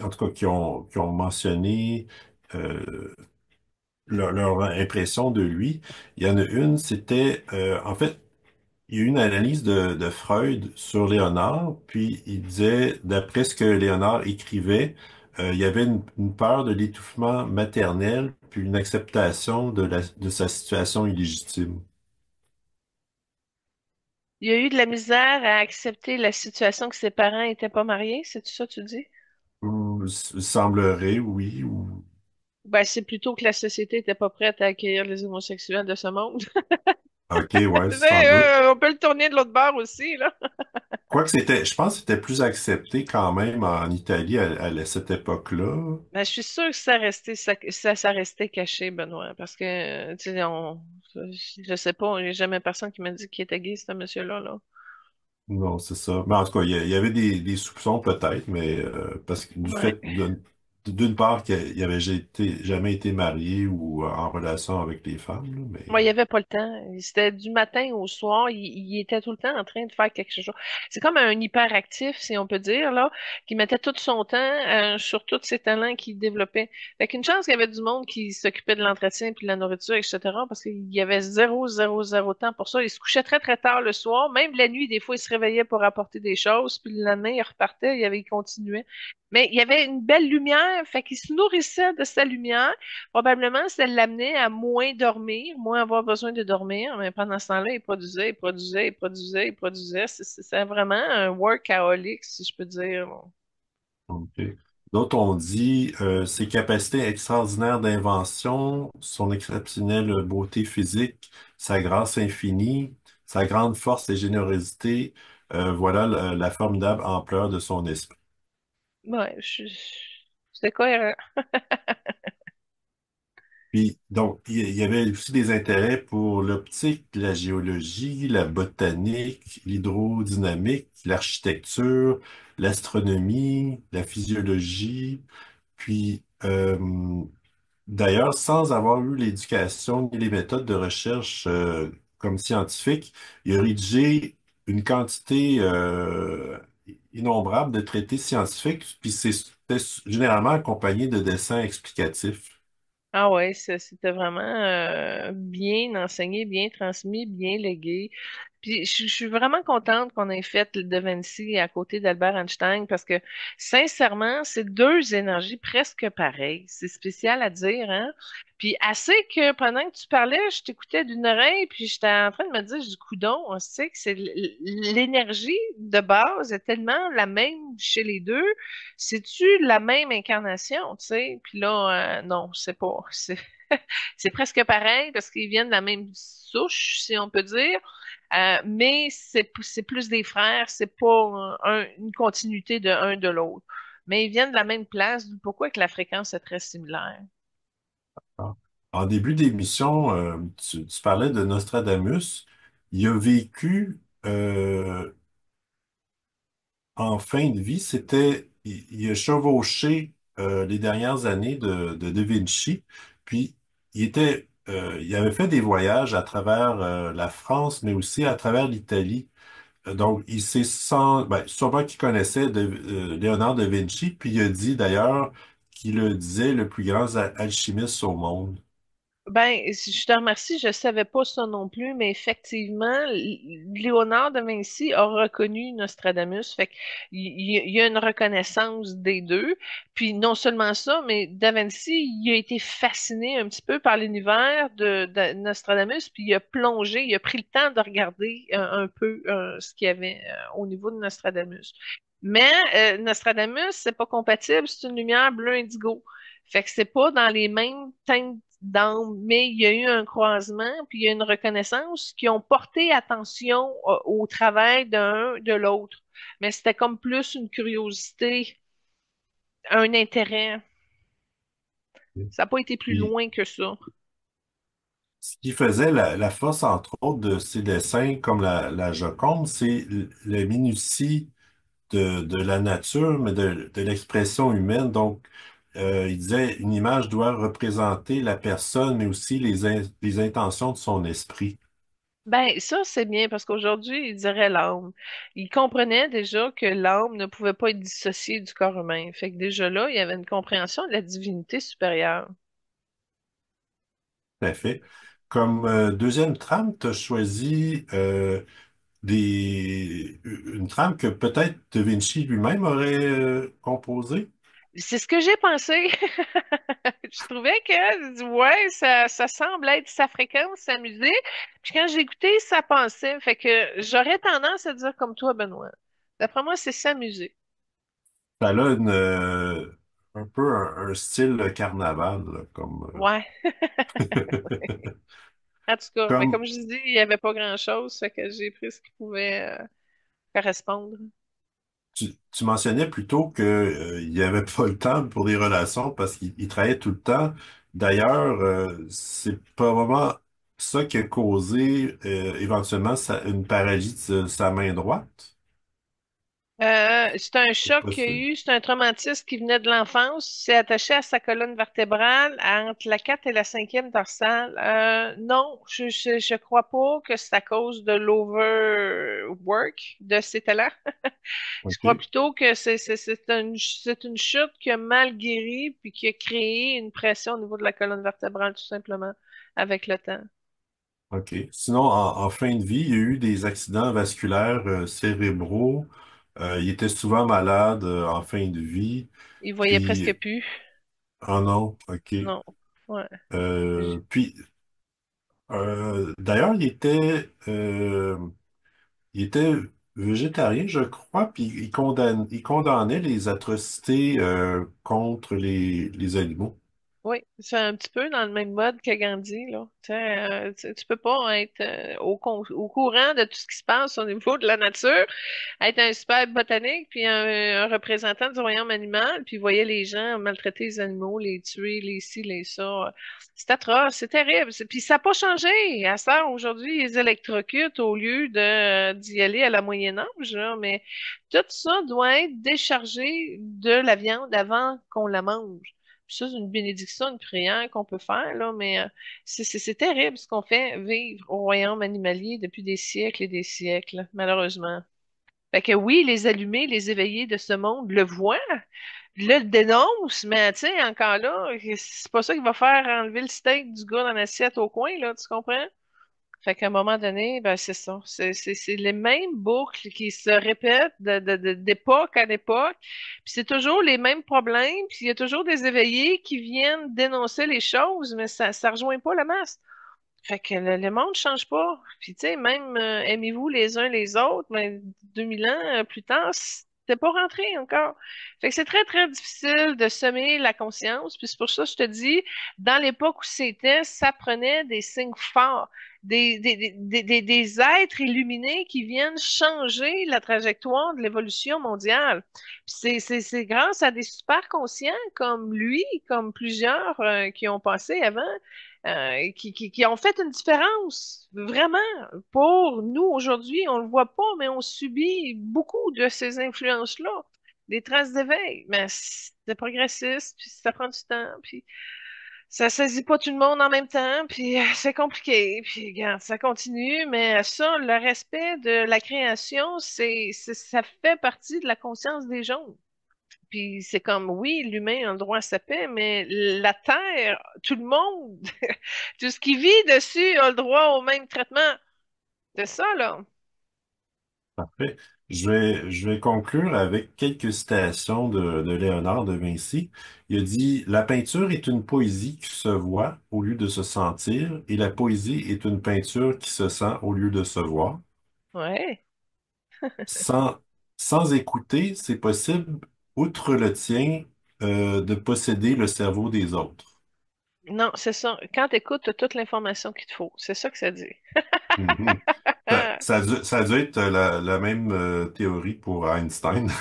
en tout cas, qui ont mentionné euh, leur impression de lui. Il y en a une, c'était, en fait, il y a eu une analyse de Freud sur Léonard, puis il disait, d'après ce que Léonard écrivait, il y avait une peur de l'étouffement maternel, puis une acceptation de sa situation illégitime. Il y a eu de la misère à accepter la situation que ses parents étaient pas mariés, c'est tout ça, tu dis? Semblerait, oui, ou... Ben, c'est plutôt que la société était pas prête à accueillir les homosexuels de ce monde. OK, ouais, Tu sans sais, doute. on peut le tourner de l'autre bord aussi, là. Quoique je pense que c'était plus accepté quand même en Italie à cette époque-là. Ben, je suis sûre que ça restait caché, Benoît, parce que, tu sais, je sais pas, il n'y a jamais personne qui m'a dit qu'il était gay, ce monsieur-là, là. Non, c'est ça. Mais en tout cas, il y avait des soupçons peut-être, mais parce que du Ouais. fait d'une part qu'il avait jamais été marié ou en relation avec les femmes, là, Moi, il mais n'y avait pas le temps. C'était du matin au soir. Il était tout le temps en train de faire quelque chose. C'est comme un hyperactif, si on peut dire, là, qui mettait tout son temps sur tous ses talents qu'il développait. Fait qu'une chance qu'il y avait du monde qui s'occupait de l'entretien puis de la nourriture, etc. Parce qu'il y avait zéro temps pour ça. Il se couchait très tard le soir. Même la nuit, des fois, il se réveillait pour apporter des choses. Puis le lendemain, il repartait, il continuait. Mais il y avait une belle lumière. Fait qu'il se nourrissait de sa lumière. Probablement, ça l'amenait à moins dormir, moins avoir besoin de dormir, mais pendant ce temps-là, il produisait. C'est vraiment un workaholic, si je peux dire. ok. D'autres ont dit ses capacités extraordinaires d'invention, son exceptionnelle beauté physique, sa grâce infinie, sa grande force et générosité, voilà la formidable ampleur de son esprit. Ouais, c'est cohérent. Puis, donc, il y avait aussi des intérêts pour l'optique, la géologie, la botanique, l'hydrodynamique, l'architecture, l'astronomie, la physiologie. Puis, d'ailleurs, sans avoir eu l'éducation ni les méthodes de recherche comme scientifique, il a rédigé une quantité innombrable de traités scientifiques, puis c'était généralement accompagné de dessins explicatifs. Ah ouais, c'était vraiment bien enseigné, bien transmis, bien légué. Puis je suis vraiment contente qu'on ait fait le Da Vinci à côté d'Albert Einstein parce que sincèrement, c'est deux énergies presque pareilles. C'est spécial à dire, hein? Puis assez que pendant que tu parlais, je t'écoutais d'une oreille, puis j'étais en train de me dire, du coudon, on sait que c'est l'énergie de base est tellement la même chez les deux. C'est-tu la même incarnation, tu sais? Puis là, non, c'est pas. C'est presque pareil parce qu'ils viennent de la même souche, si on peut dire. Mais c'est plus des frères, c'est pas une continuité de un de l'autre. Mais ils viennent de la même place, pourquoi que la fréquence est très similaire? Ah. En début d'émission, tu parlais de Nostradamus. Il a vécu en fin de vie, il a chevauché les dernières années de Da Vinci, puis il avait fait des voyages à travers la France, mais aussi à travers l'Italie. Donc, sûrement qu'il connaissait Léonard de Vinci, puis il a dit d'ailleurs qu'il le disait le plus grand alchimiste au monde. Ben, je te remercie, je savais pas ça non plus, mais effectivement, Léonard de Vinci a reconnu Nostradamus, fait qu'il y a une reconnaissance des deux. Puis non seulement ça, mais Da Vinci, il a été fasciné un petit peu par l'univers de Nostradamus, puis il a plongé, il a pris le temps de regarder un peu ce qu'il y avait au niveau de Nostradamus. Mais Nostradamus, c'est pas compatible, c'est une lumière bleu indigo. Fait que c'est pas dans les mêmes teintes d'âme, mais il y a eu un croisement, puis il y a une reconnaissance qui ont porté attention au travail d'un de l'autre. Mais c'était comme plus une curiosité, un intérêt. Ça n'a pas été plus Puis, loin que ça. ce qui faisait la force, entre autres, de ces dessins comme la Joconde, c'est la minutie de la nature, mais de l'expression humaine. Donc, il disait, une image doit représenter la personne, mais aussi les intentions de son esprit. Ben, ça, c'est bien parce qu'aujourd'hui, il dirait l'âme. Il comprenait déjà que l'âme ne pouvait pas être dissociée du corps humain. Fait que déjà là, il y avait une compréhension de la divinité supérieure. Tout à fait. Comme deuxième trame, tu as choisi une trame que peut-être Da Vinci lui-même aurait composée. C'est ce que j'ai pensé. Je trouvais que, ouais, ça semble être sa fréquence, sa musique. Puis quand j'ai écouté, ça passait. Fait que j'aurais tendance à dire comme toi, Benoît. D'après moi, c'est sa musique. Ça a un peu un style carnaval, là, Ouais, en tout cas. Mais comme comme je dis, il n'y avait pas grand-chose. Fait que j'ai pris ce qui pouvait correspondre. tu mentionnais plutôt que, il n'y avait pas le temps pour des relations parce qu'il travaillait tout le temps. D'ailleurs, c'est probablement ça qui a causé éventuellement une paralysie de sa main droite. C'est un C'est choc qu'il y a possible. eu, c'est un traumatisme qui venait de l'enfance. C'est attaché à sa colonne vertébrale entre la 4 et la cinquième dorsale. Non, je crois pas que c'est à cause de l'overwork de ses talents. Je crois OK. plutôt que c'est une chute qui a mal guéri puis qui a créé une pression au niveau de la colonne vertébrale, tout simplement, avec le temps. OK. Sinon, en fin de vie, il y a eu des accidents vasculaires cérébraux. Il était souvent malade en fin de vie. Il voyait presque Puis, plus. oh non, OK. Non. Ouais. Puis, d'ailleurs, il était végétarien, je crois, puis il condamnait les atrocités contre les animaux. Oui, c'est un petit peu dans le même mode que Gandhi, là. Tu peux pas être au courant de tout ce qui se passe au niveau de la nature, être un super botanique, puis un représentant du royaume animal, puis voyez les gens maltraiter les animaux, les tuer, les ci, les ça. C'est atroce, c'est terrible. Puis ça n'a pas changé. À ça, aujourd'hui, ils électrocutent au lieu de d'y aller à la Moyen Âge, là. Mais tout ça doit être déchargé de la viande avant qu'on la mange. Puis ça, c'est une bénédiction, une prière qu'on peut faire, là, mais c'est terrible ce qu'on fait vivre au royaume animalier depuis des siècles et des siècles, malheureusement. Fait que oui, les allumés, les éveillés de ce monde le voient, le dénoncent, mais tu sais, encore là, c'est pas ça qui va faire enlever le steak du gars dans l'assiette au coin, là, tu comprends? Fait qu'à un moment donné, ben c'est ça. C'est les mêmes boucles qui se répètent d'époque en époque. Puis c'est toujours les mêmes problèmes. Puis il y a toujours des éveillés qui viennent dénoncer les choses, mais ça rejoint pas la masse. Fait que le monde change pas. Puis tu sais, même aimez-vous les uns les autres, mais 2000 ans plus tard, c'était pas rentré encore. Fait que c'est très, très difficile de semer la conscience. Puis c'est pour ça que je te dis, dans l'époque où c'était, ça prenait des signes forts, des êtres illuminés qui viennent changer la trajectoire de l'évolution mondiale. Puis c'est grâce à des super conscients comme lui, comme plusieurs qui ont passé avant qui ont fait une différence, vraiment. Pour nous, aujourd'hui, on le voit pas, mais on subit beaucoup de ces influences-là, des traces d'éveil. Mais c'est progressiste, puis ça prend du temps, puis ça saisit pas tout le monde en même temps, puis c'est compliqué, puis regarde, ça continue, mais ça, le respect de la création, ça fait partie de la conscience des gens. Puis c'est comme, oui, l'humain a le droit à sa paix, mais la Terre, tout le monde, tout ce qui vit dessus a le droit au même traitement. C'est ça, là. Parfait. Je vais conclure avec quelques citations de Léonard de Vinci. Il a dit, la peinture est une poésie qui se voit au lieu de se sentir, et la poésie est une peinture qui se sent au lieu de se voir. Ouais. Sans, sans écouter, c'est possible, outre le tien, de posséder le cerveau des autres. Non, c'est ça. Quand tu écoutes, tu as toute l'information qu'il te faut. C'est ça que ça dit. Mhm. Ça a dû être la même théorie pour Einstein.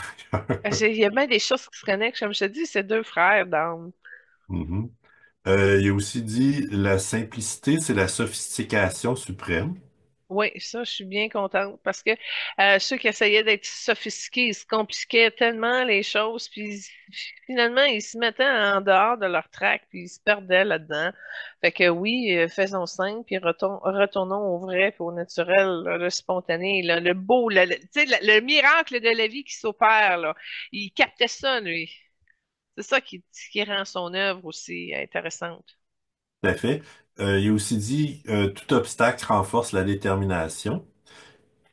Il y a bien des choses qui se connectent. Comme je te dis, c'est deux frères dans. Mhm. Il a aussi dit, la simplicité, c'est la sophistication suprême. Oui, ça, je suis bien contente parce que ceux qui essayaient d'être sophistiqués, ils se compliquaient tellement les choses, puis finalement, ils se mettaient en dehors de leur track, puis ils se perdaient là-dedans. Fait que oui, faisons simple, puis retournons au vrai, puis au naturel, là, le spontané, là, le beau, tu sais, le miracle de la vie qui s'opère, là. Il captait ça, lui. C'est ça qui rend son œuvre aussi intéressante. Tout à fait. Il a aussi dit, tout obstacle renforce la détermination.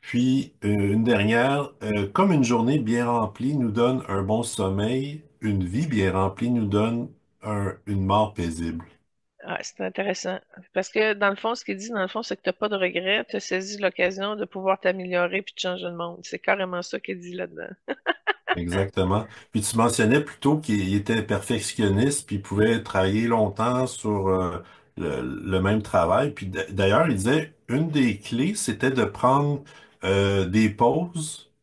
Puis, une dernière, comme une journée bien remplie nous donne un bon sommeil, une vie bien remplie nous donne une mort paisible. Ah, c'est intéressant. Parce que dans le fond, ce qu'il dit, dans le fond, c'est que tu n'as pas de regrets, tu as saisi l'occasion de pouvoir t'améliorer puis de changer le monde. C'est carrément ça qu'il dit là-dedans. Exactement. Puis tu mentionnais plutôt qu'il était perfectionniste, puis il pouvait travailler longtemps sur le même travail. Puis d'ailleurs, il disait, une des clés, c'était de prendre des pauses,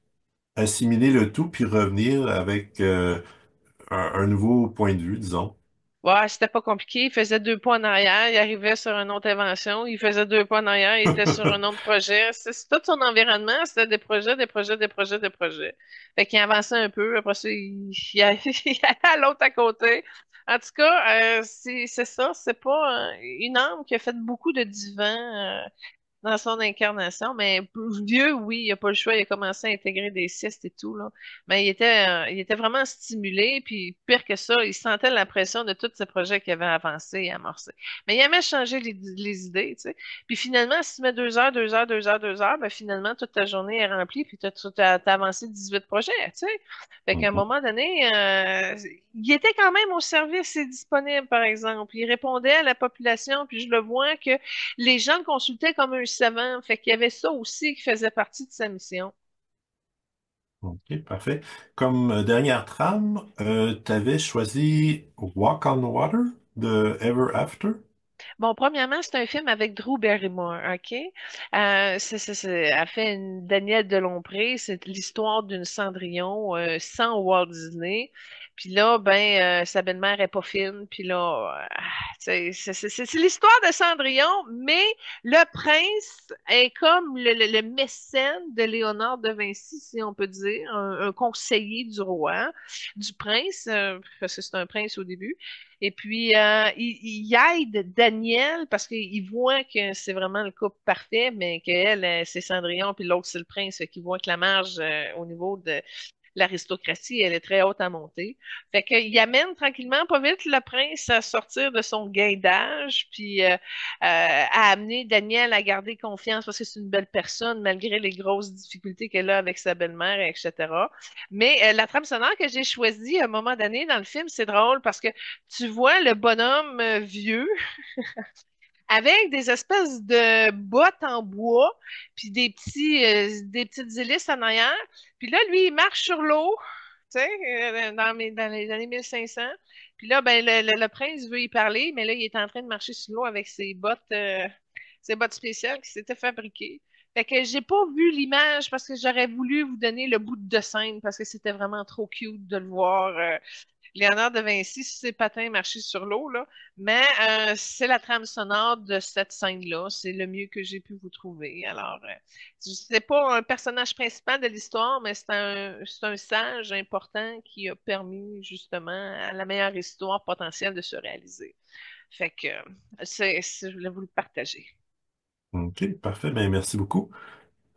assimiler le tout, puis revenir avec un nouveau point de vue, disons. Ouais, c'était pas compliqué. Il faisait deux pas en arrière, il arrivait sur une autre invention. Il faisait deux pas en arrière, il était sur un autre projet. C'est tout son environnement, c'était des projets, des projets, des projets, des projets. Fait qu'il avançait un peu, après ça, il allait il allait à l'autre à côté. En tout cas, c'est ça, c'est pas une âme qui a fait beaucoup de divans. Dans son incarnation, mais vieux, oui, il a pas le choix, il a commencé à intégrer des siestes et tout, là. Mais il était vraiment stimulé, puis pire que ça, il sentait la pression de tous ces projets qu'il avait avancés et amorcés. Mais il aimait changer les idées, tu sais. Puis finalement, si tu mets 2 heures, 2 heures, 2 heures, 2 heures, ben finalement, toute ta journée est remplie, puis t'as avancé 18 projets, tu sais. Fait qu'à un Mhm. moment donné, il était quand même au service et disponible, par exemple. Il répondait à la population, puis je le vois que les gens le consultaient comme un savant. Fait qu'il y avait ça aussi qui faisait partie de sa mission. OK, parfait. Comme dernière trame, tu avais choisi Walk on Water de Ever After. Bon, premièrement, c'est un film avec Drew Barrymore, OK? Elle fait une Danielle Delompré. C'est l'histoire d'une Cendrillon sans Walt Disney. Puis là, ben, sa belle-mère est pas fine. Puis là, c'est l'histoire de Cendrillon, mais le prince est comme le mécène de Léonard de Vinci, si on peut dire, un conseiller du roi, du prince, parce que c'est un prince au début. Et puis, il aide Daniel parce qu'il voit que c'est vraiment le couple parfait, mais qu'elle, c'est Cendrillon, puis l'autre, c'est le prince, fait qu'il voit que la marge au niveau l'aristocratie, elle est très haute à monter. Fait qu'il amène tranquillement, pas vite, le prince à sortir de son guindage, puis à amener Daniel à garder confiance parce que c'est une belle personne, malgré les grosses difficultés qu'elle a avec sa belle-mère, etc. Mais la trame sonore que j'ai choisie à un moment donné dans le film, c'est drôle parce que tu vois le bonhomme vieux avec des espèces de bottes en bois, puis des petites hélices en arrière. Puis là, lui, il marche sur l'eau, tu sais, dans les années 1500. Puis là, ben, le prince veut y parler, mais là, il est en train de marcher sur l'eau avec ses bottes spéciales qui s'étaient fabriquées. Fait que j'ai pas vu l'image parce que j'aurais voulu vous donner le bout de scène parce que c'était vraiment trop cute de le voir. Léonard de Vinci sur ses patins marcher sur l'eau, là. Mais c'est la trame sonore de cette scène-là. C'est le mieux que j'ai pu vous trouver. Alors, c'est pas un personnage principal de l'histoire, mais c'est un sage important qui a permis justement à la meilleure histoire potentielle de se réaliser. Fait que je voulais vous le partager. OK, parfait. Ben, merci beaucoup.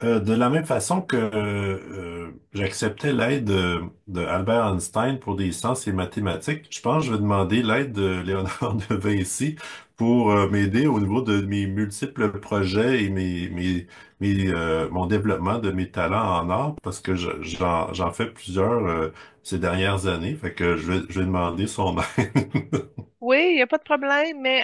De la même façon que j'acceptais l'aide de Albert Einstein pour des sciences et mathématiques, je pense que je vais demander l'aide de Léonard de Vinci pour m'aider au niveau de mes multiples projets et mon développement de mes talents en art, parce que j'en fais plusieurs ces dernières années, fait que je vais demander son aide. Oui, il n'y a pas de problème, mais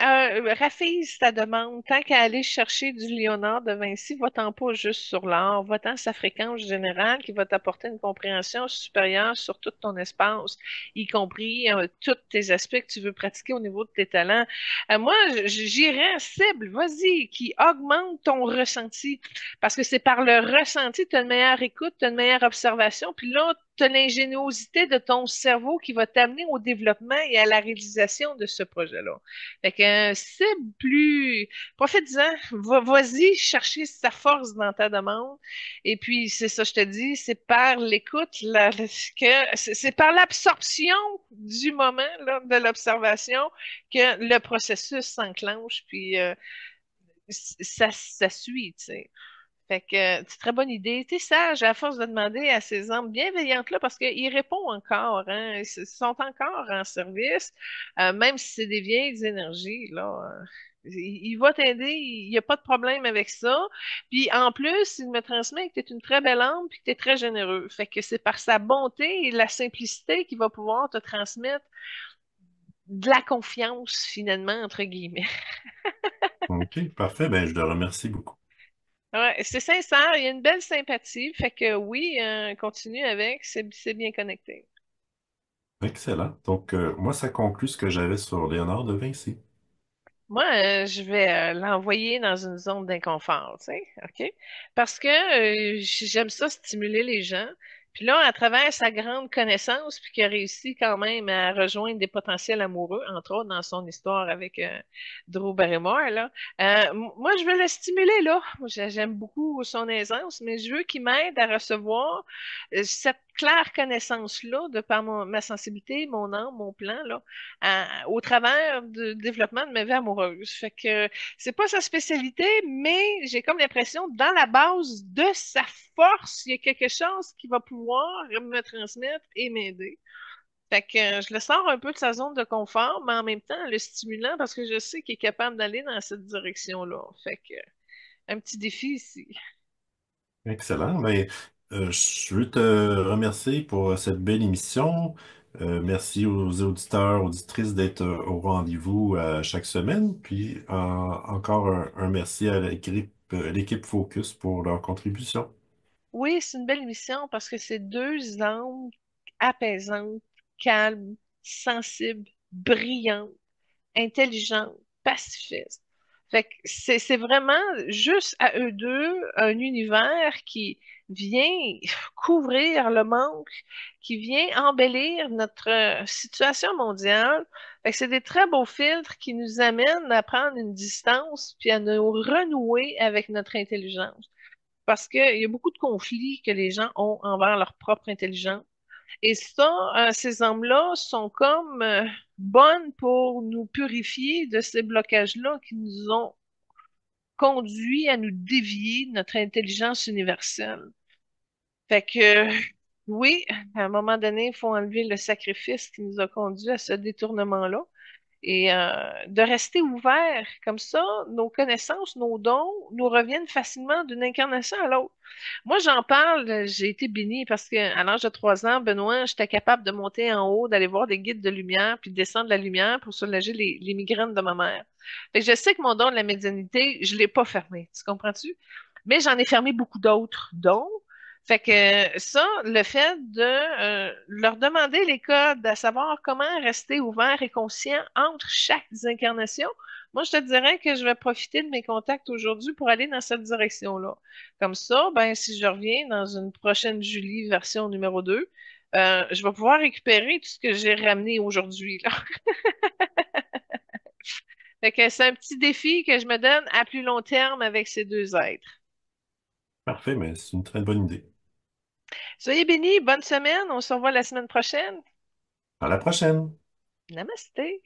raffise ta demande. Tant qu'à aller chercher du Léonard de Vinci, va-t'en pas juste sur l'art, va-t'en sa fréquence générale qui va t'apporter une compréhension supérieure sur tout ton espace, y compris tous tes aspects que tu veux pratiquer au niveau de tes talents. Moi, j'irais en cible, vas-y, qui augmente ton ressenti, parce que c'est par le ressenti que tu as une meilleure écoute, tu as une meilleure observation, puis là, tu as l'ingéniosité de ton cerveau qui va t'amener au développement et à la réalisation de ce projet-là. Fait que c'est plus... Profite-en, vas-y chercher sa force dans ta demande. Et puis, c'est ça, je te dis, c'est par l'écoute, c'est par l'absorption du moment, là, de l'observation que le processus s'enclenche, puis ça suit, tu sais. Fait que c'est très bonne idée. T'es sage à force de demander à ces âmes bienveillantes-là parce qu'ils répondent encore, hein. Ils sont encore en service, même si c'est des vieilles énergies, là. Il va t'aider, il n'y a pas de problème avec ça. Puis en plus, il me transmet que tu es une très belle âme puis que tu es très généreux. Fait que c'est par sa bonté et la simplicité qu'il va pouvoir te transmettre de la confiance, finalement, entre guillemets. OK, parfait. Ben, je le remercie beaucoup. Ouais, c'est sincère, il y a une belle sympathie, fait que oui, continue avec, c'est bien connecté. Excellent. Donc, moi, ça conclut ce que j'avais sur Léonard de Vinci. Moi, je vais l'envoyer dans une zone d'inconfort, tu sais, OK? Parce que j'aime ça stimuler les gens. Puis là, à travers sa grande connaissance, puis qu'il a réussi quand même à rejoindre des potentiels amoureux, entre autres dans son histoire avec Drew Barrymore, là, moi, je veux le stimuler, là. Moi, j'aime beaucoup son aisance, mais je veux qu'il m'aide à recevoir cette claire connaissance-là, de par ma sensibilité, mon âme, mon plan, là, au travers du développement de ma vie amoureuse. Fait que c'est pas sa spécialité, mais j'ai comme l'impression, dans la base de sa force, il y a quelque chose qui va pouvoir me transmettre et m'aider. Fait que je le sors un peu de sa zone de confort, mais en même temps, le stimulant parce que je sais qu'il est capable d'aller dans cette direction-là. Fait que un petit défi ici. Excellent. Ben, je veux te remercier pour cette belle émission. Merci aux auditeurs, auditrices d'être au rendez-vous chaque semaine. Puis encore un merci à l'équipe Focus pour leur contribution. Oui, c'est une belle émission parce que c'est deux âmes apaisantes, calmes, sensibles, brillantes, intelligentes, pacifistes. Fait que c'est vraiment juste à eux deux un univers qui vient couvrir le manque, qui vient embellir notre situation mondiale. Fait que c'est des très beaux filtres qui nous amènent à prendre une distance puis à nous renouer avec notre intelligence. Parce qu'il y a beaucoup de conflits que les gens ont envers leur propre intelligence. Et ça, ces âmes-là sont comme bonnes pour nous purifier de ces blocages-là qui nous ont conduits à nous dévier de notre intelligence universelle. Fait que Oui, à un moment donné, il faut enlever le sacrifice qui nous a conduit à ce détournement-là. Et de rester ouvert comme ça, nos connaissances, nos dons nous reviennent facilement d'une incarnation à l'autre. Moi, j'en parle, j'ai été bénie parce qu'à l'âge de 3 ans, Benoît, j'étais capable de monter en haut, d'aller voir des guides de lumière, puis de descendre la lumière pour soulager les migraines de ma mère. Fait que je sais que mon don de la médiumnité, je l'ai pas fermé, tu comprends-tu? Mais j'en ai fermé beaucoup d'autres dons. Fait que ça, le fait de leur demander les codes, à savoir comment rester ouvert et conscient entre chaque désincarnation, moi, je te dirais que je vais profiter de mes contacts aujourd'hui pour aller dans cette direction-là. Comme ça, ben, si je reviens dans une prochaine Julie version numéro 2, je vais pouvoir récupérer tout ce que j'ai ramené aujourd'hui, là. Fait que c'est un petit défi que je me donne à plus long terme avec ces deux êtres. Parfait, mais c'est une très bonne idée. Soyez bénis, bonne semaine, on se revoit la semaine prochaine. À la prochaine! Namasté.